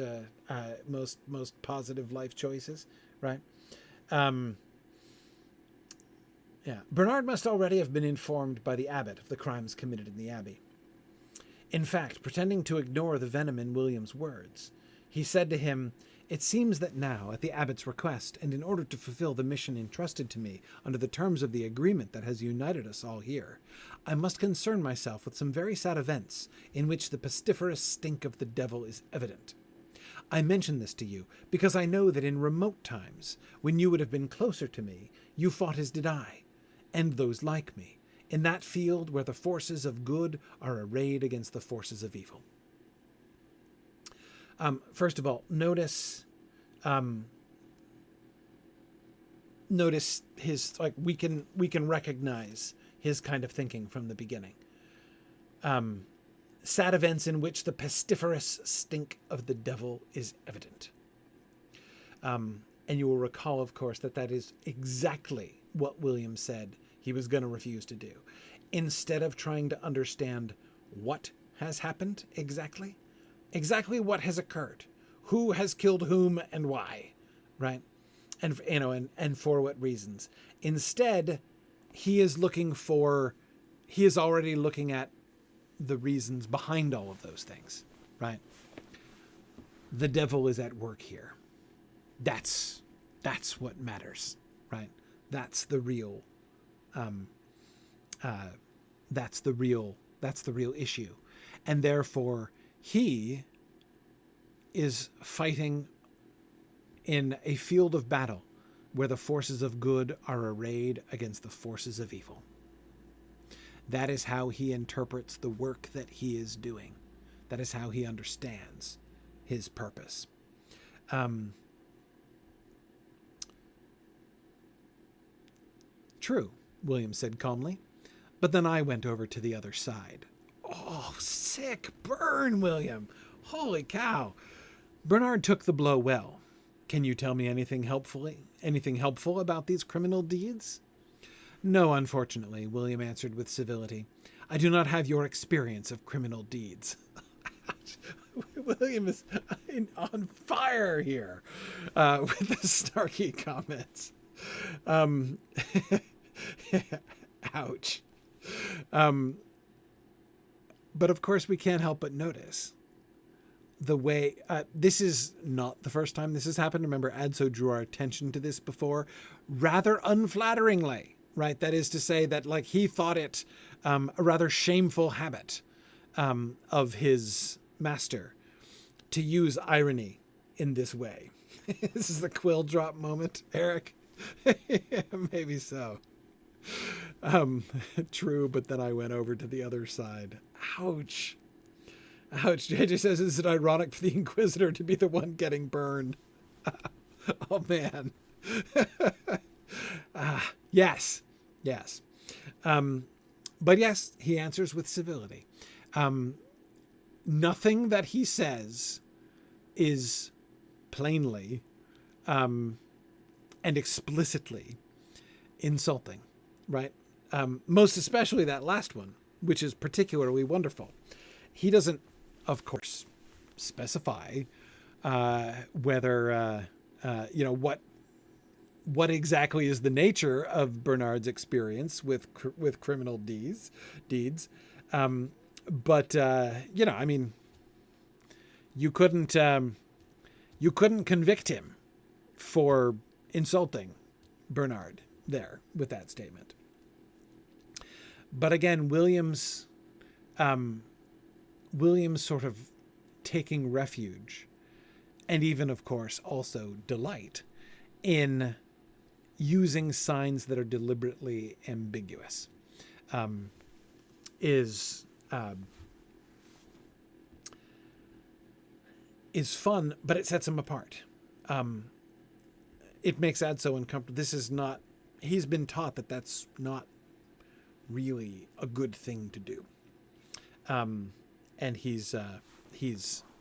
positive life choices, right? Yeah, Bernard must already have been informed by the abbot of the crimes committed in the abbey. In fact, pretending to ignore the venom in William's words, he said to him, It seems that now, at the abbot's request, and in order to fulfill the mission entrusted to me under the terms of the agreement that has united us all here, I must concern myself with some very sad events in which the pestiferous stink of the devil is evident. I mention this to you because I know that in remote times, when you would have been closer to me, you fought as did I, and those like me, in that field where the forces of good are arrayed against the forces of evil. First of all, notice his, like, we can recognize his kind of thinking from the beginning. Sad events in which the pestiferous stink of the devil is evident. And you will recall, of course, that is exactly what William said he was going to refuse to do. Instead of trying to understand what has happened exactly what has occurred, who has killed whom and why, right? And, you know, and for what reasons. Instead, he is already looking at the reasons behind all of those things, right? The devil is at work here. That's what matters, right? That's the real issue. And therefore, he is fighting in a field of battle where the forces of good are arrayed against the forces of evil. That is how he interprets the work that he is doing. That is how he understands his purpose. True, William said calmly, but then I went over to the other side. Oh, sick burn, William. Holy cow. Bernard took the blow well. Can you tell me anything helpful about these criminal deeds? No, unfortunately, William answered with civility. I do not have your experience of criminal deeds. William is on fire here with the snarky comments. Ouch. But of course, we can't help but notice the way this is not the first time this has happened. Remember, Adso drew our attention to this before, rather unflatteringly, right? That is to say that, like, he thought it a rather shameful habit of his master to use irony in this way. This is the quill drop moment, Eric. Yeah, maybe so. True, but then I went over to the other side. Ouch. Ouch. JJ says, is it ironic for the Inquisitor to be the one getting burned? Oh, man. Yes. Yes. But yes, he answers with civility. Nothing that he says is plainly and explicitly insulting, right? Most especially that last one, which is particularly wonderful. He doesn't, of course, specify whether, what exactly is the nature of Bernard's experience with criminal deeds. But I mean, you couldn't convict him for insulting Bernard there with that statement. But again, William's sort of taking refuge, and even, of course, also delight in using signs that are deliberately ambiguous, is fun, but it sets him apart. It makes Adso uncomfortable. He's been taught that that's not really a good thing to do. And he's a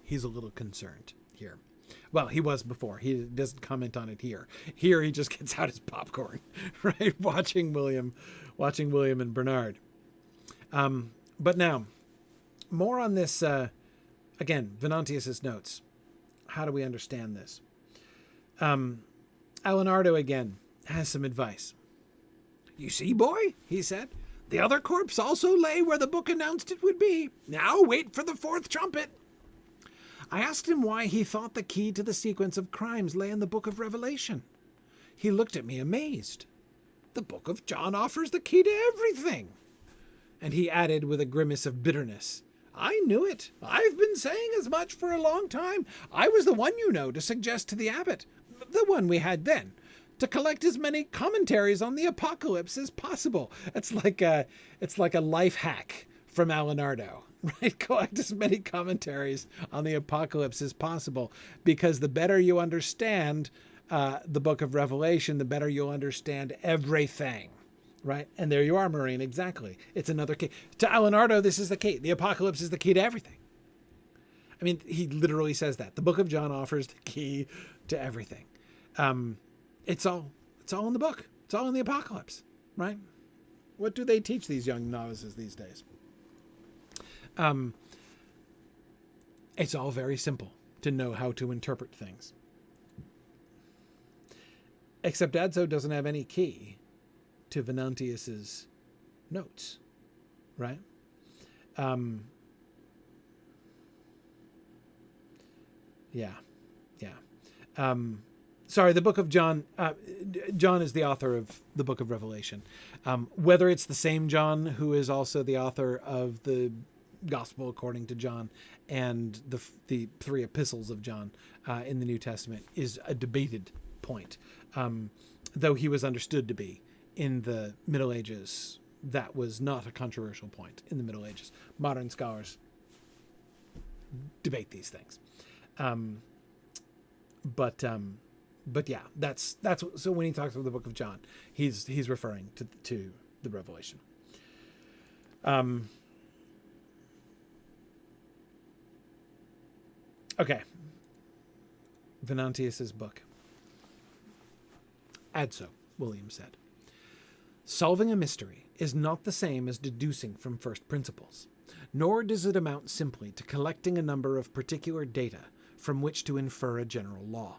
little concerned here. Well, he was before. He doesn't comment on it here. Here he just gets out his popcorn, right? Watching William and Bernard. But now, more on this, again, Venantius' notes. How do we understand this? Alenardo, again, has some advice. You see, boy, he said, the other corpse also lay where the book announced it would be. Now wait for the fourth trumpet. I asked him why he thought the key to the sequence of crimes lay in the Book of Revelation. He looked at me amazed. The Book of John offers the key to everything. And he added with a grimace of bitterness, I knew it. I've been saying as much for a long time. I was the one, to suggest to the abbot, the one we had then, to collect as many commentaries on the apocalypse as possible. It's like a life hack from Alenardo, right? Collect as many commentaries on the apocalypse as possible, because the better you understand the Book of Revelation, the better you'll understand everything. Right? And there you are, Maureen. Exactly. It's another key. To Alenardo, this is the key. The apocalypse is the key to everything. I mean, he literally says that. The Book of John offers the key to everything. It's all in the book. It's all in the apocalypse, right? What do they teach these young novices these days? It's all very simple to know how to interpret things. Except Adso doesn't have any key to Venantius's notes, right? Sorry, the Book of John. John is the author of the Book of Revelation. Whether it's the same John who is also the author of the Gospel according to John and the three epistles of John in the New Testament is a debated point, though he was understood to be. In the Middle Ages, that was not a controversial point in the Middle Ages. Modern scholars debate these things. But yeah, that's so when he talks about the Book of John, he's referring to the Revelation. Okay. Venantius's book. Adso, William said. Solving a mystery is not the same as deducing from first principles, nor does it amount simply to collecting a number of particular data from which to infer a general law.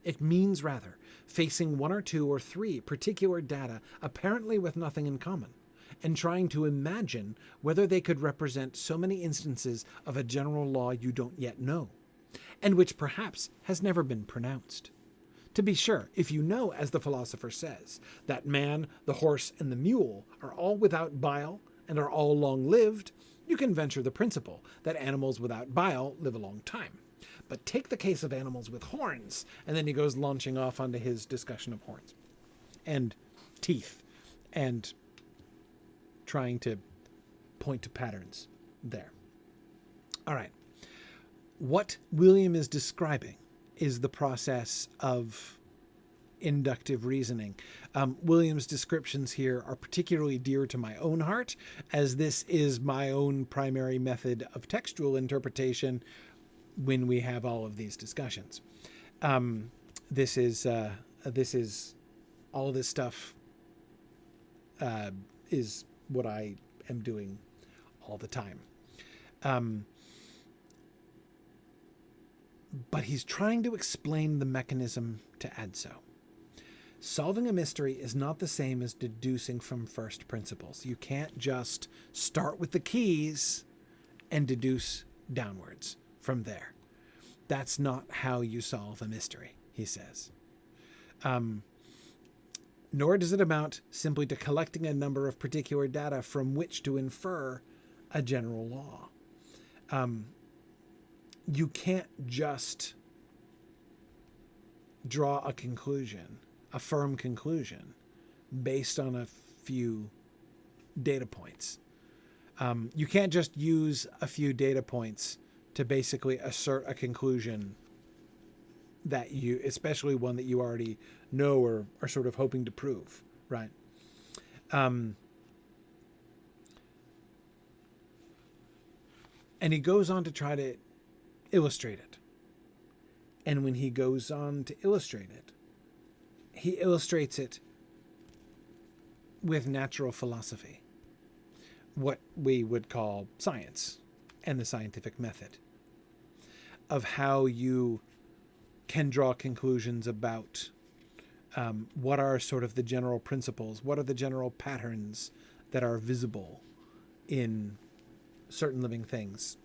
It means rather facing one or two or three particular data apparently with nothing in common, and trying to imagine whether they could represent so many instances of a general law you don't yet know, and which perhaps has never been pronounced. To be sure, if you know, as the philosopher says, that man, the horse, and the mule are all without bile and are all long-lived, you can venture the principle that animals without bile live a long time. But take the case of animals with horns, and then he goes launching off onto his discussion of horns and teeth and trying to point to patterns there. All right. What William is describing is the process of inductive reasoning. William's descriptions here are particularly dear to my own heart, as this is my own primary method of textual interpretation when we have all of these discussions. This is all this stuff is what I am doing all the time. But he's trying to explain the mechanism to Adso. Solving a mystery is not the same as deducing from first principles. You can't just start with the keys and deduce downwards from there. That's not how you solve a mystery, he says. Nor does it amount simply to collecting a number of particular data from which to infer a general law. You can't just draw a conclusion, a firm conclusion, based on a few data points. You can't just use a few data points to basically assert a conclusion that you, especially one that you already know or are sort of hoping to prove, right? And he goes on to try to illustrate it. And when he goes on to illustrate it, he illustrates it with natural philosophy, what we would call science and the scientific method, of how you can draw conclusions about what are sort of the general principles, what are the general patterns that are visible in certain living things,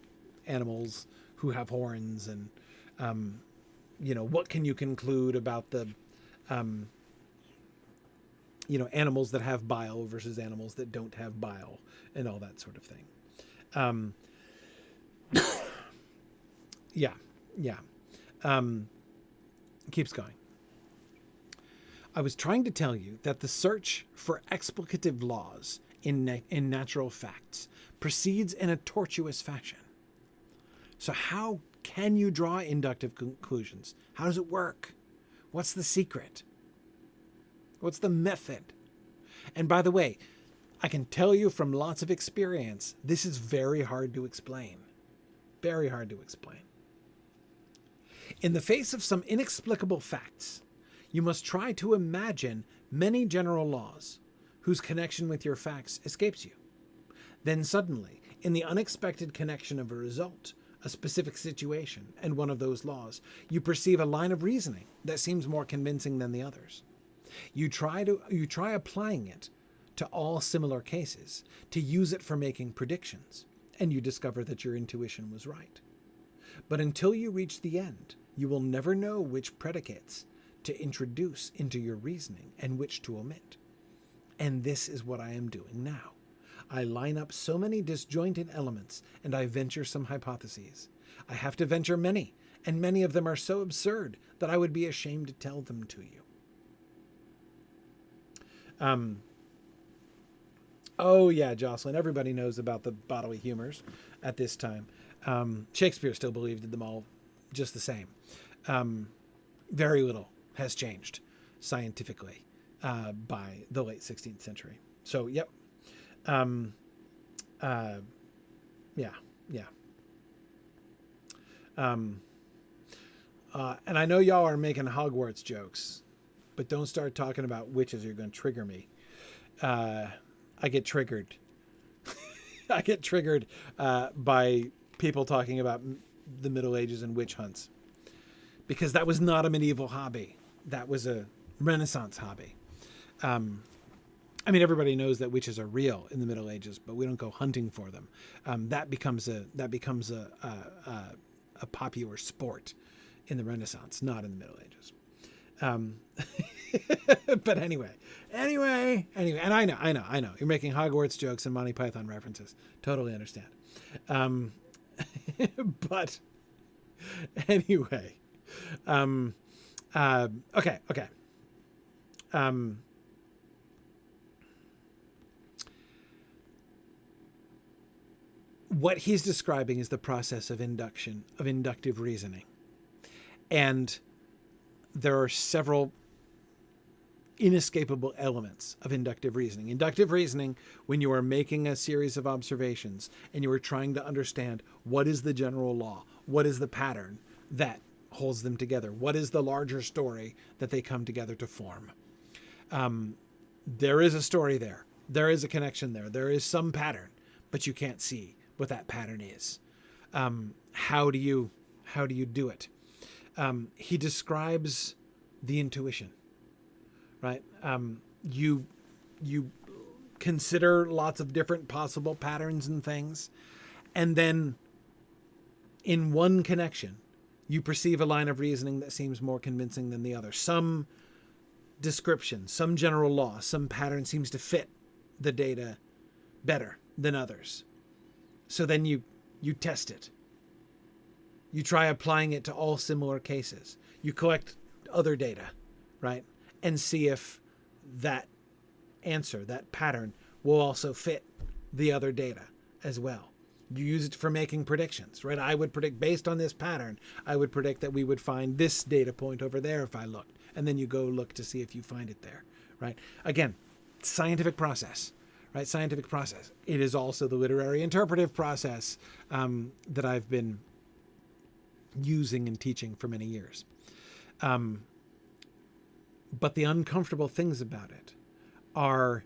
animals, who have horns, and what can you conclude about the animals that have bile versus animals that don't have bile, and all that sort of thing. Keeps going. I was trying to tell you that the search for explicative laws in natural facts proceeds in a tortuous fashion. So how can you draw inductive conclusions? How does it work? What's the secret? What's the method? And by the way, I can tell you from lots of experience, this is very hard to explain. Very hard to explain. In the face of some inexplicable facts, you must try to imagine many general laws whose connection with your facts escapes you. Then suddenly, in the unexpected connection of a result, a specific situation, and one of those laws, you perceive a line of reasoning that seems more convincing than the others. You try applying it to all similar cases, to use it for making predictions, and you discover that your intuition was right. But until you reach the end, you will never know which predicates to introduce into your reasoning and which to omit. And this is what I am doing now. I line up so many disjointed elements, and I venture some hypotheses. I have to venture many, and many of them are so absurd that I would be ashamed to tell them to you. Oh yeah, Jocelyn, everybody knows about the bodily humors at this time. Shakespeare still believed in them all just the same. Very little has changed scientifically by the late 16th century. So, yep. And I know y'all are making Hogwarts jokes, but don't start talking about witches. You're going to trigger me. I get triggered. I get triggered by people talking about the Middle Ages and witch hunts, because that was not a medieval hobby. That was a Renaissance hobby. I mean, everybody knows that witches are real in the Middle Ages, but we don't go hunting for them. That becomes a popular sport in the Renaissance, not in the Middle Ages. But anyway, and I know you're making Hogwarts jokes and Monty Python references. Totally understand. But anyway, okay. What he's describing is the process of induction, of inductive reasoning. And there are several inescapable elements of inductive reasoning. Inductive reasoning, when you are making a series of observations and you are trying to understand what is the general law, what is the pattern that holds them together, what is the larger story that they come together to form. There is a story there. There is a connection there. There is some pattern, but you can't see what that pattern is. How do you do it? He describes the intuition, right? You consider lots of different possible patterns and things, and then in one connection, you perceive a line of reasoning that seems more convincing than the other. Some description, some general law, some pattern seems to fit the data better than others. So then you test it. You try applying it to all similar cases. You collect other data, right? And see if that answer, that pattern, will also fit the other data as well. You use it for making predictions, right? I would predict, based on this pattern, I would predict that we would find this data point over there if I looked. And then you go look to see if you find it there, right? Again, scientific process. Right, scientific process. It is also the literary interpretive process that I've been using and teaching for many years. But the uncomfortable things about it are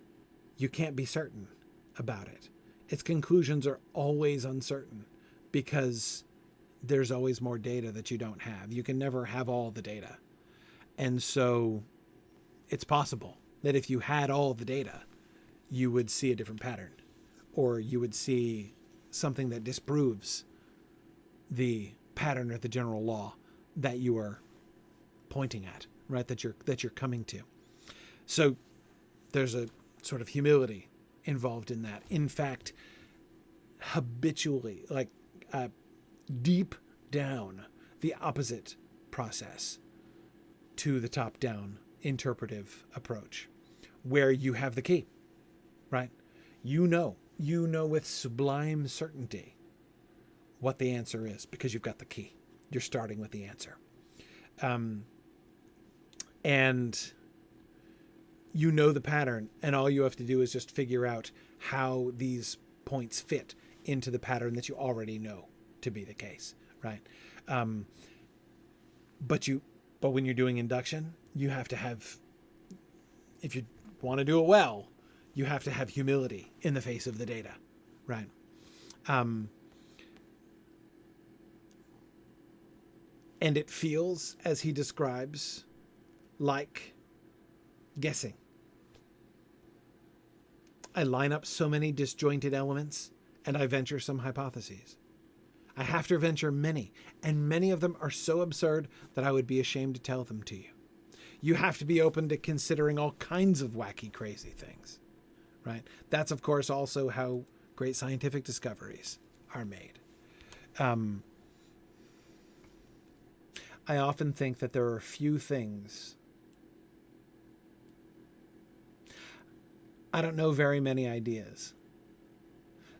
you can't be certain about it. Its conclusions are always uncertain because there's always more data that you don't have. You can never have all the data. And so it's possible that if you had all the data, you would see a different pattern, or you would see something that disproves the pattern or the general law that you are pointing at, right? That you're coming to. So there's a sort of humility involved in that. In fact, habitually, like deep down, the opposite process to the top-down interpretive approach, where you have the key, right? You know with sublime certainty what the answer is because you've got the key. You're starting with the answer. And you know the pattern, and all you have to do is just figure out how these points fit into the pattern that you already know to be the case, right? But when you're doing induction, you have to have, if you want to do it well, you have to have humility in the face of the data, right? And it feels, as he describes, like guessing. I line up so many disjointed elements, and I venture some hypotheses. I have to venture many, and many of them are so absurd that I would be ashamed to tell them to you. You have to be open to considering all kinds of wacky, crazy things, right? That's, of course, also how great scientific discoveries are made. I often think that there are few things. I don't know very many ideas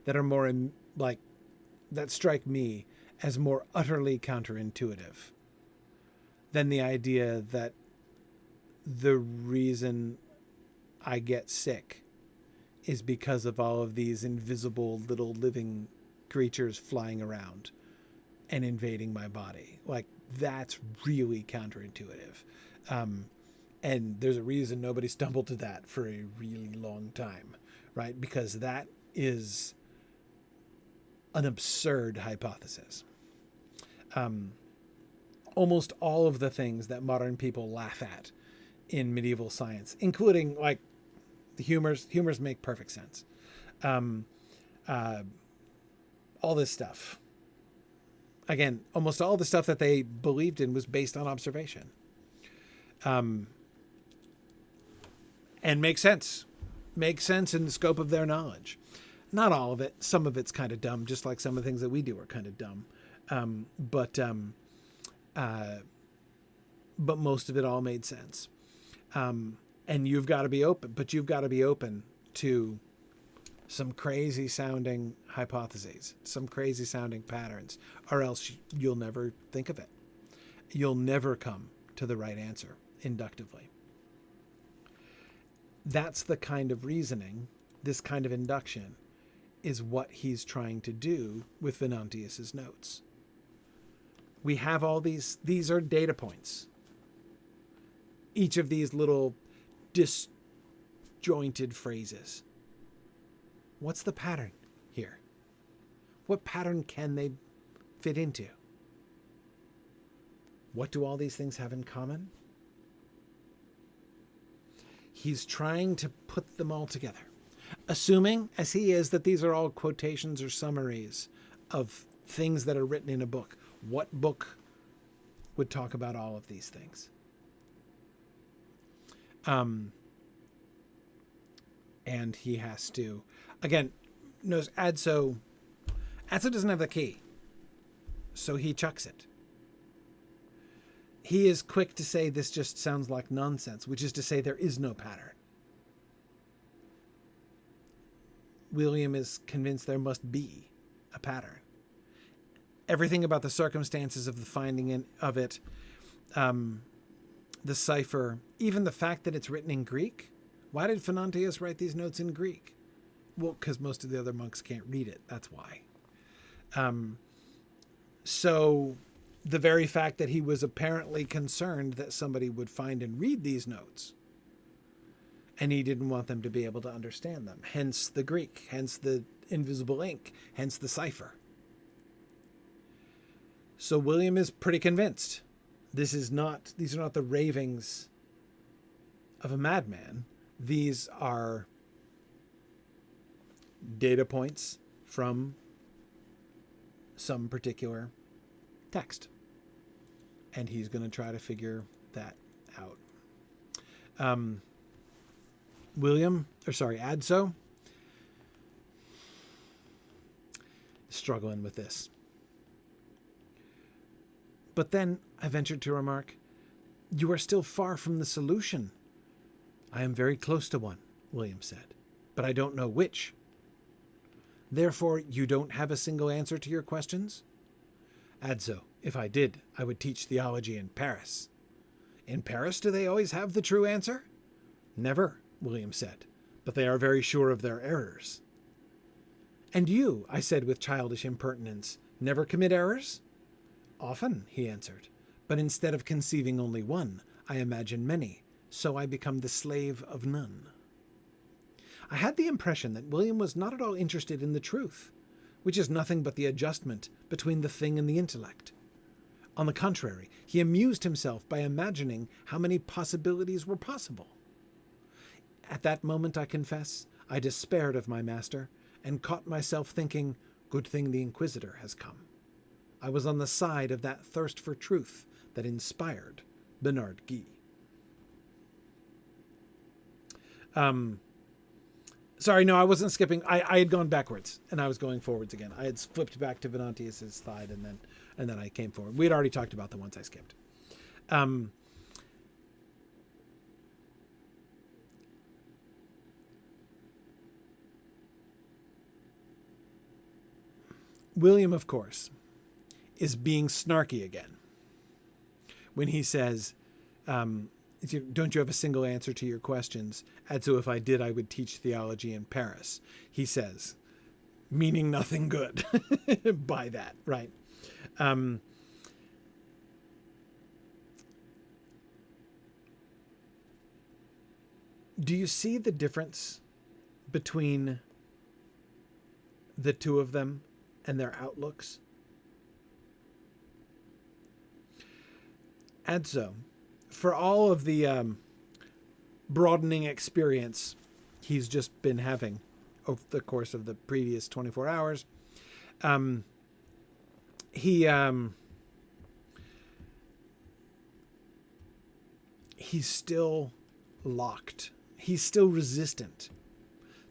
that are more that strike me as more utterly counterintuitive than the idea that the reason I get sick is because of all of these invisible little living creatures flying around and invading my body. Like, that's really counterintuitive. And there's a reason nobody stumbled to that for a really long time, right? Because that is an absurd hypothesis. Almost all of the things that modern people laugh at in medieval science, including like the humors make perfect sense. All this stuff. Again, almost all the stuff that they believed in was based on observation. And makes sense in the scope of their knowledge. Not all of it. Some of it's kind of dumb, just like some of the things that we do are kind of dumb. But most of it all made sense. And you've got to be open, but you've got to be open to some crazy sounding hypotheses, some crazy sounding patterns, or else you'll never think of it. You'll never come to the right answer inductively. That's the kind of reasoning, this kind of induction, is what he's trying to do with Venantius's notes. We have all these are data points. Each of these little disjointed phrases. What's the pattern here? What pattern can they fit into? What do all these things have in common? He's trying to put them all together, assuming, as he is, that these are all quotations or summaries of things that are written in a book. What book would talk about all of these things? And he has to, again, knows Adso doesn't have the key, so he chucks it. He is quick to say this just sounds like nonsense, which is to say there is no pattern. William is convinced there must be a pattern. Everything about the circumstances of the finding of it, the cipher, even the fact that it's written in Greek. Why did Venantius write these notes in Greek? Well, because most of the other monks can't read it. That's why. So the very fact that he was apparently concerned that somebody would find and read these notes, and he didn't want them to be able to understand them. Hence the Greek, hence the invisible ink, hence the cipher. So William is pretty convinced. These are not the ravings of a madman. These are data points from some particular text. And he's going to try to figure that out. Adso, struggling with this. But then I ventured to remark, "You are still far from the solution." "I am very close to one," William said, "but I don't know which." "Therefore, you don't have a single answer to your questions?" "Adso, if I did, I would teach theology in Paris." "In Paris, do they always have the true answer?" "Never," William said, "but they are very sure of their errors." "And you," I said with childish impertinence, "never commit errors?" "Often," he answered, "but instead of conceiving only one, I imagine many, so I become the slave of none." I had the impression that William was not at all interested in the truth, which is nothing but the adjustment between the thing and the intellect. On the contrary, he amused himself by imagining how many possibilities were possible. At that moment, I confess, I despaired of my master and caught myself thinking, "Good thing the Inquisitor has come." I was on the side of that thirst for truth that inspired Bernard Guy. Sorry, no, I wasn't skipping. I had gone backwards and I was going forwards again. I had flipped back to Venantius' slide and then I came forward. We had already talked about the ones I skipped. William, of course, is being snarky again when he says, "Don't you have a single answer to your questions? Adso, if I did, I would teach theology in Paris." He says, meaning nothing good by that, right? Do you see the difference between the two of them and their outlooks? Adso, for all of the broadening experience he's just been having over the course of the previous 24 hours, he's still locked. He's still resistant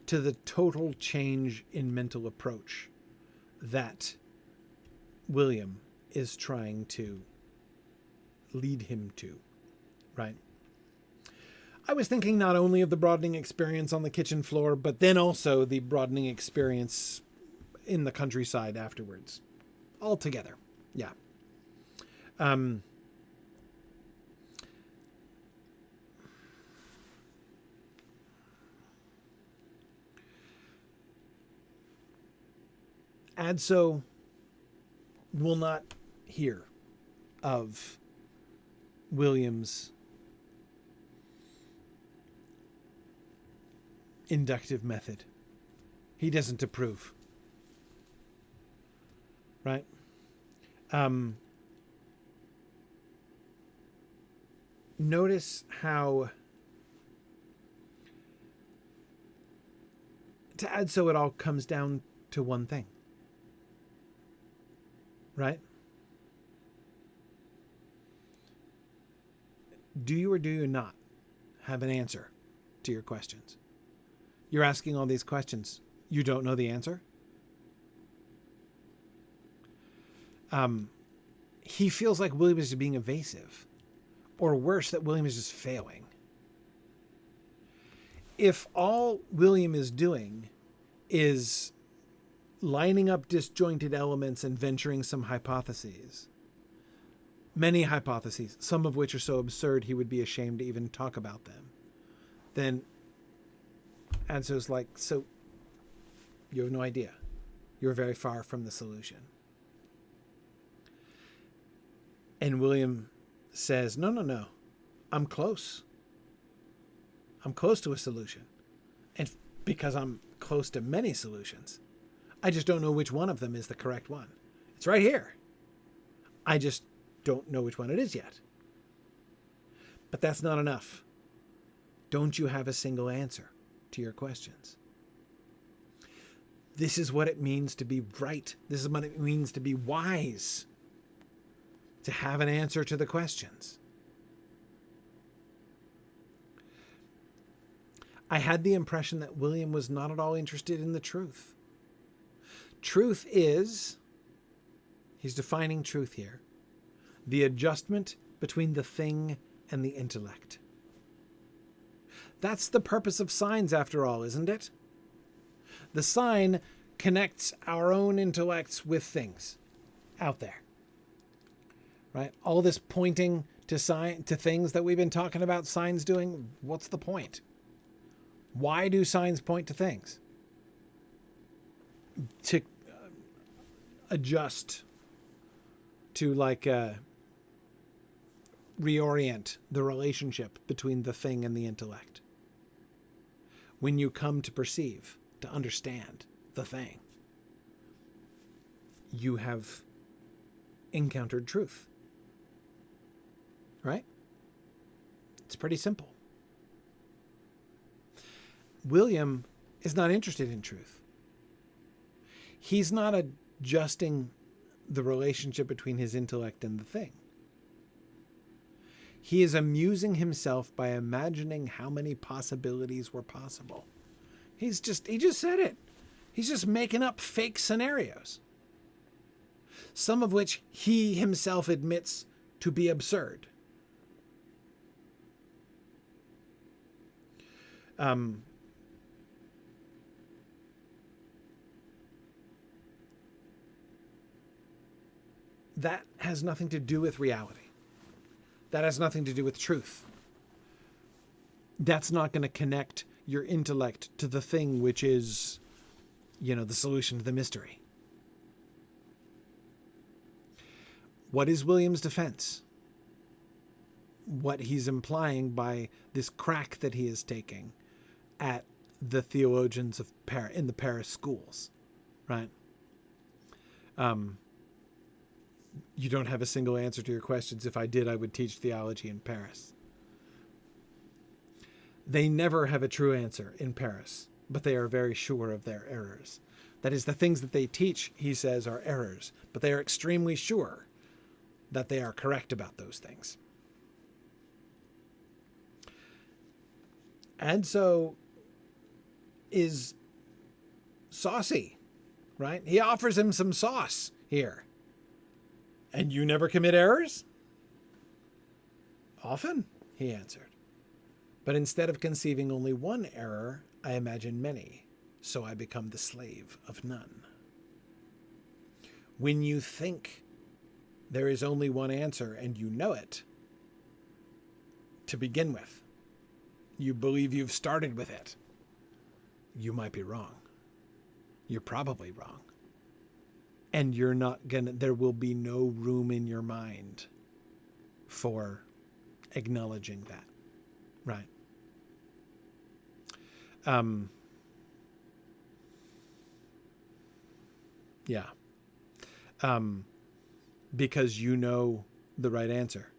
to the total change in mental approach that William is trying to lead him to, right? I was thinking not only of the broadening experience on the kitchen floor, but then also the broadening experience in the countryside afterwards. All together. Yeah. Adso will not hear of William's inductive method. He doesn't approve. Right? Notice how to Adso it all comes down to one thing. Right? Do you or do you not have an answer to your questions? You're asking all these questions. You don't know the answer? He feels like William is being evasive. Or worse, that William is just failing. If all William is doing is lining up disjointed elements and venturing some hypotheses, many hypotheses, some of which are so absurd he would be ashamed to even talk about them, then Adso's like, so you have no idea. You're very far from the solution. And William says, no, I'm close. I'm close to a solution. And because I'm close to many solutions, I just don't know which one of them is the correct one. It's right here. I just don't know which one it is yet. But that's not enough. Don't you have a single answer to your questions? This is what it means to be right. This is what it means to be wise. to have an answer to the questions. I had the impression that William was not at all interested in the truth. Truth is, he's defining truth here, the adjustment between the thing and the intellect. That's the purpose of signs, after all, isn't it? The sign connects our own intellects with things out there, right? All this pointing to things that we've been talking about signs doing, what's the point? Why do signs point to things? To adjust, to reorient the relationship between the thing and the intellect. When you come to perceive, to understand the thing, you have encountered truth. Right? It's pretty simple. William is not interested in truth. He's not adjusting the relationship between his intellect and the thing. He is amusing himself by imagining how many possibilities were possible. He just said it. He's just making up fake scenarios, some of which he himself admits to be absurd. That has nothing to do with reality. That has nothing to do with truth. That's not going to connect your intellect to the thing which is, the solution to the mystery. What is William's defense? What he's implying by this crack that he is taking at the theologians of in the Paris schools, right? You don't have a single answer to your questions. If I did, I would teach theology in Paris. They never have a true answer in Paris, but they are very sure of their errors. That is, the things that they teach, he says, are errors, but they are extremely sure that they are correct about those things. Adso is saucy, right? He offers him some sauce here. And you never commit errors? Often, he answered. But instead of conceiving only one error, I imagine many, so I become the slave of none. When you think there is only one answer and you know it, to begin with, you believe you've started with it, you might be wrong. You're probably wrong. And there will be no room in your mind for acknowledging that. Right. Yeah. Because you know the right answer.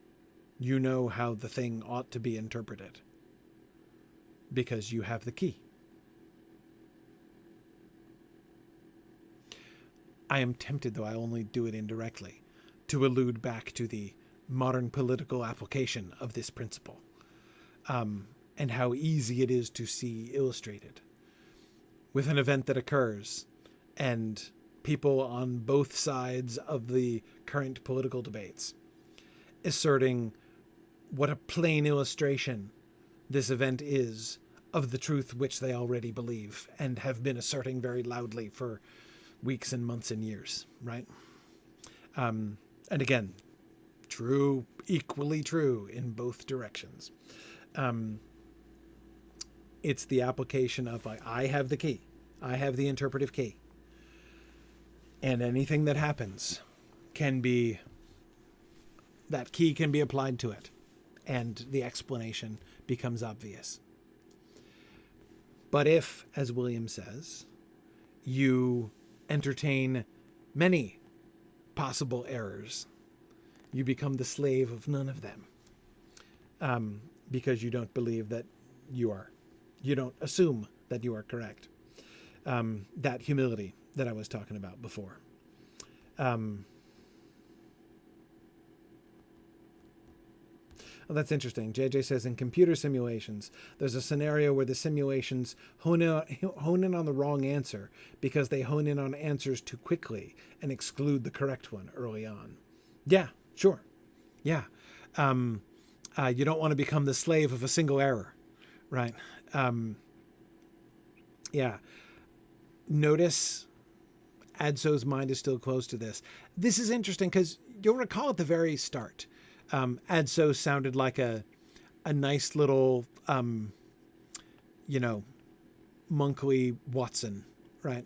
You know how the thing ought to be interpreted. Because you have the key. I am tempted, though I only do it indirectly, to allude back to the modern political application of this principle, and how easy it is to see illustrated with an event that occurs and people on both sides of the current political debates asserting what a plain illustration this event is of the truth which they already believe and have been asserting very loudly for weeks and months and years, right? And again, true, equally true in both directions. It's the application of I have the key. I have the interpretive key. And anything that happens that key can be applied to it. And the explanation becomes obvious. But if, as William says, you entertain many possible errors, you become the slave of none of them, because you don't believe that you don't assume that you are correct. That humility that I was talking about before. Well, that's interesting. JJ says in computer simulations, there's a scenario where the simulations hone in on the wrong answer because they hone in on answers too quickly and exclude the correct one early on. Yeah, sure. Yeah. You don't want to become the slave of a single error, right? Yeah. Notice Adso's mind is still close to this. This is interesting because you'll recall at the very start, Adso sounded like a nice little, monkly Watson, right?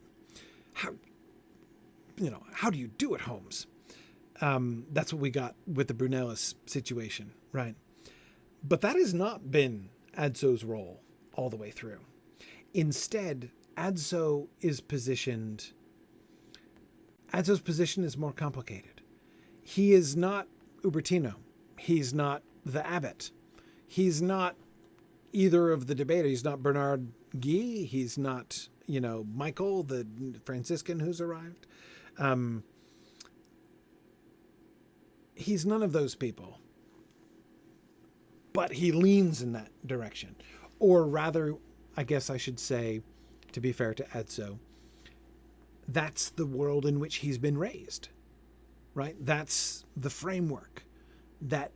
How do you do it, Holmes? That's what we got with the Brunellus situation, right? But that has not been Adso's role all the way through. Instead, Adso's position is more complicated. He is not Ubertino. He's not the abbot. He's not either of the debaters. He's not Bernard Guy. He's not, Michael, the Franciscan who's arrived. He's none of those people. But he leans in that direction. Or rather, I guess I should say, to be fair to Adso, that's the world in which he's been raised, right? That's the framework that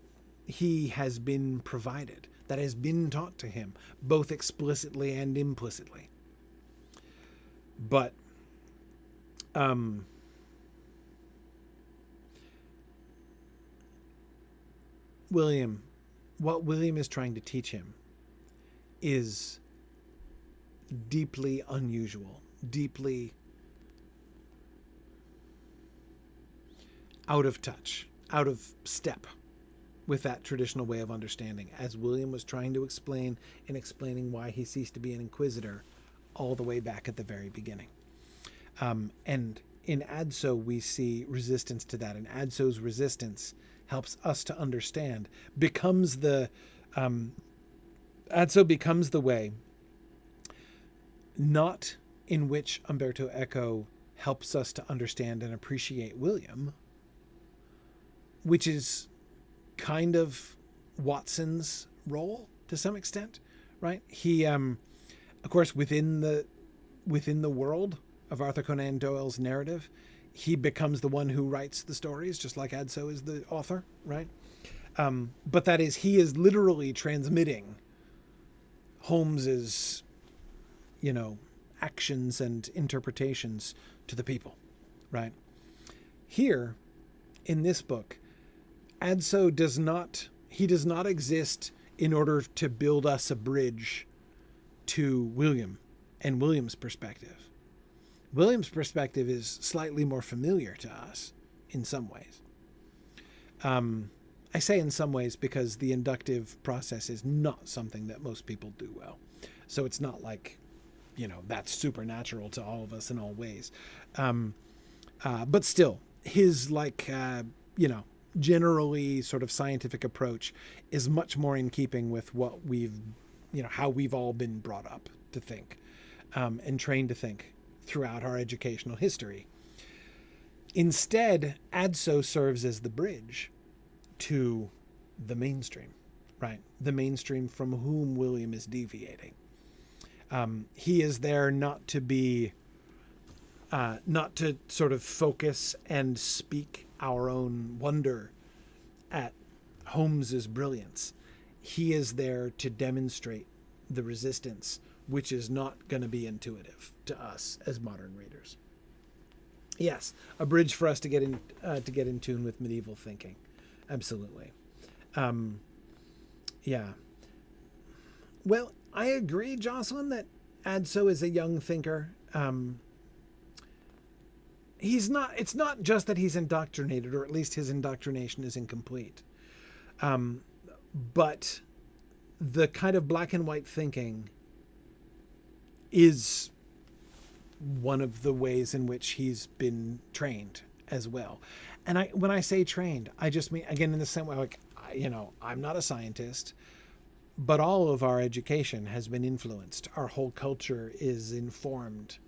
he has been provided, that has been taught to him, both explicitly and implicitly. But what William is trying to teach him is deeply unusual, deeply out of touch, out of step with that traditional way of understanding, as William was trying to explain in explaining why he ceased to be an Inquisitor all the way back at the very beginning. And in Adso, we see resistance to that, and Adso's resistance helps us to understand, Adso becomes the way not in which Umberto Eco helps us to understand and appreciate William, which is kind of Watson's role to some extent, right? He, of course, within the world of Arthur Conan Doyle's narrative, he becomes the one who writes the stories, just like Adso is the author, right? But that is, he is literally transmitting Holmes's, actions and interpretations to the people, right? Here, in this book, Adso does not exist in order to build us a bridge to William and William's perspective. William's perspective is slightly more familiar to us in some ways. I say in some ways because the inductive process is not something that most people do well. So it's not like, that's supernatural to all of us in all ways. But still, his generally sort of scientific approach is much more in keeping with what how we've all been brought up to think, and trained to think throughout our educational history. Instead, Adso serves as the bridge to the mainstream, right? The mainstream from whom William is deviating. He is there not to sort of focus and speak our own wonder at Holmes's brilliance. He is there to demonstrate the resistance, which is not going to be intuitive to us as modern readers. Yes, a bridge for us to get in tune with medieval thinking. Absolutely. Yeah. Well, I agree, Jocelyn, that Adso is a young thinker. It's not just that he's indoctrinated, or at least his indoctrination is incomplete. But the kind of black and white thinking is one of the ways in which he's been trained as well. And when I say trained, I just mean, again, in the same way, I'm not a scientist, but all of our education has been influenced. Our whole culture is informed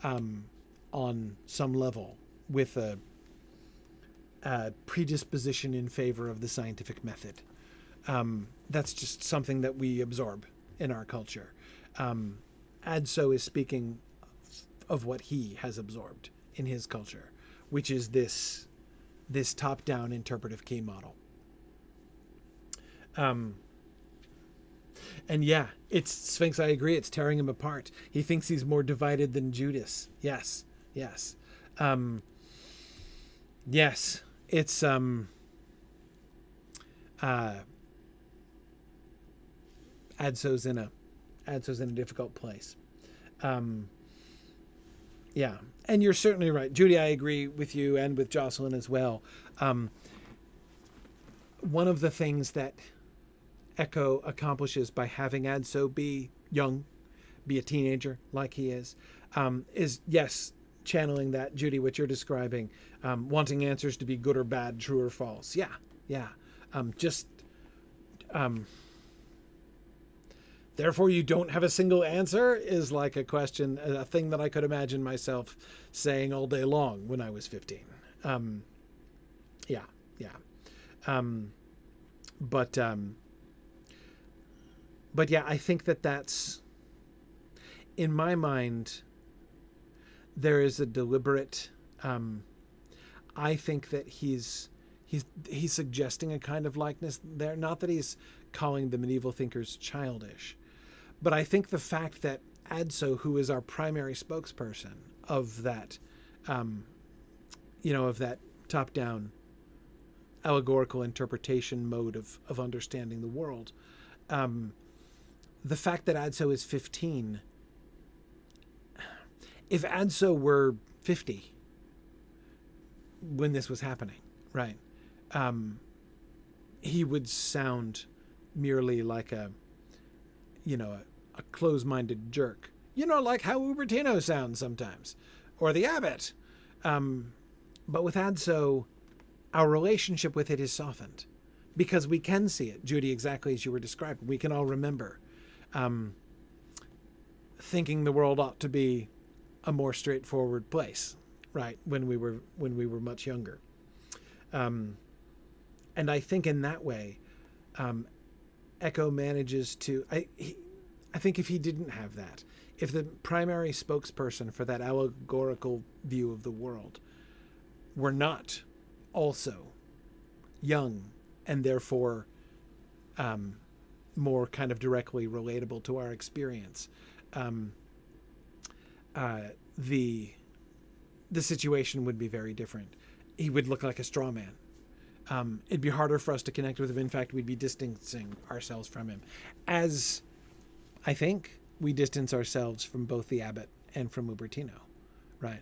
on some level with a predisposition in favor of the scientific method. That's just something that we absorb in our culture. Adso is speaking of what he has absorbed in his culture, which is this top-down interpretive key model. And yeah, it's Sphinx. I agree. It's tearing him apart. He thinks he's more divided than Judas. Yes. Yes. Yes. It's, Adso's in a difficult place. Yeah. And you're certainly right. Judy, I agree with you and with Jocelyn as well. One of the things that Echo accomplishes by having Adso be young, be a teenager like he is yes, channeling that, Judy, what you're describing, wanting answers to be good or bad, true or false. Yeah. Yeah. Therefore you don't have a single answer is like a question, a thing that I could imagine myself saying all day long when I was 15. Yeah. But yeah, I think that's, in my mind, there is a deliberate, I think that he's suggesting a kind of likeness there. Not that he's calling the medieval thinkers childish, but I think the fact that Adso, who is our primary spokesperson of that, of that top-down allegorical interpretation mode of understanding the world, the fact that Adso is 15, if Adso were 50 when this was happening, right, he would sound merely like a close-minded jerk, like how Ubertino sounds sometimes, or the abbot. But with Adso, our relationship with it is softened because we can see it, Judy, exactly as you were describing. We can all remember thinking the world ought to be a more straightforward place, right, when we were much younger. And I think in that way, Echo manages to, I think if he didn't have that, if the primary spokesperson for that allegorical view of the world were not also young and therefore more kind of directly relatable to our experience, the situation would be very different. He would look like a straw man. It'd be harder for us to connect with him. In fact, we'd be distancing ourselves from him, as I think we distance ourselves from both the abbot and from Ubertino, right?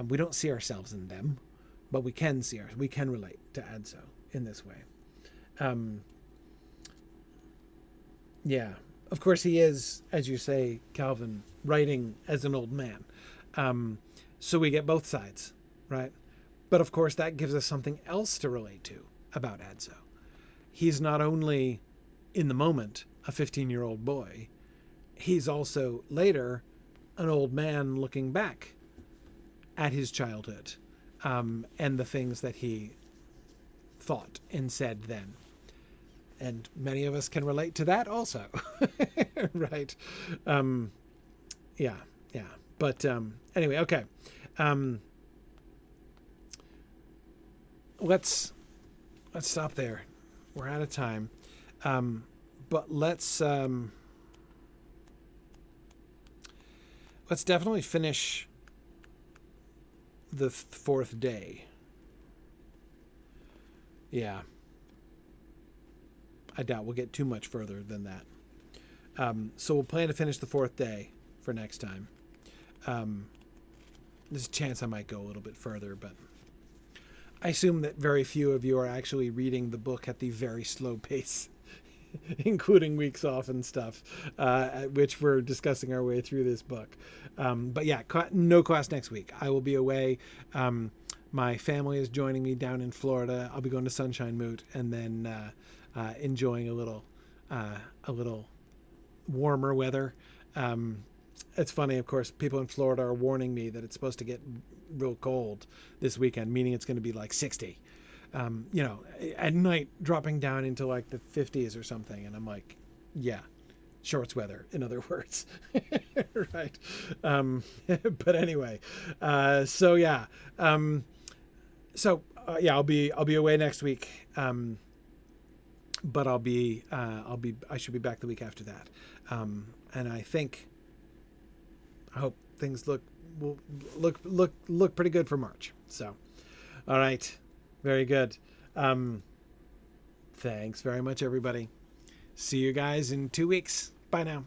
We don't see ourselves in them, but we can we can relate to Adso in this way. Yeah, of course he is, as you say, Calvin, writing as an old man. So we get both sides, right? But of course that gives us something else to relate to about Adso. He's not only in the moment a 15-year-old boy, he's also later an old man looking back at his childhood, and the things that he thought and said then. And many of us can relate to that also. Right. Yeah. But anyway, okay. Let's stop there. We're out of time. But let's definitely finish the fourth day. Yeah. I doubt we'll get too much further than that. So we'll plan to finish the fourth day for next time. There's a chance I might go a little bit further, but I assume that very few of you are actually reading the book at the very slow pace, including weeks off and stuff, at which we're discussing our way through this book. But yeah, no class next week. I will be away. My family is joining me down in Florida. I'll be going to Sunshine Moot and then enjoying a little warmer weather. It's funny, of course, people in Florida are warning me that it's supposed to get real cold this weekend, meaning it's going to be like 60. you know, at night dropping down into like the 50s or something. And I'm like, yeah, shorts weather, in other words. Right. But anyway, so yeah. Yeah, I'll be away next week. But I should be back the week after that. And I hope things look pretty good for March. So, all right. Very good. Thanks very much, everybody. See you guys in 2 weeks. Bye now.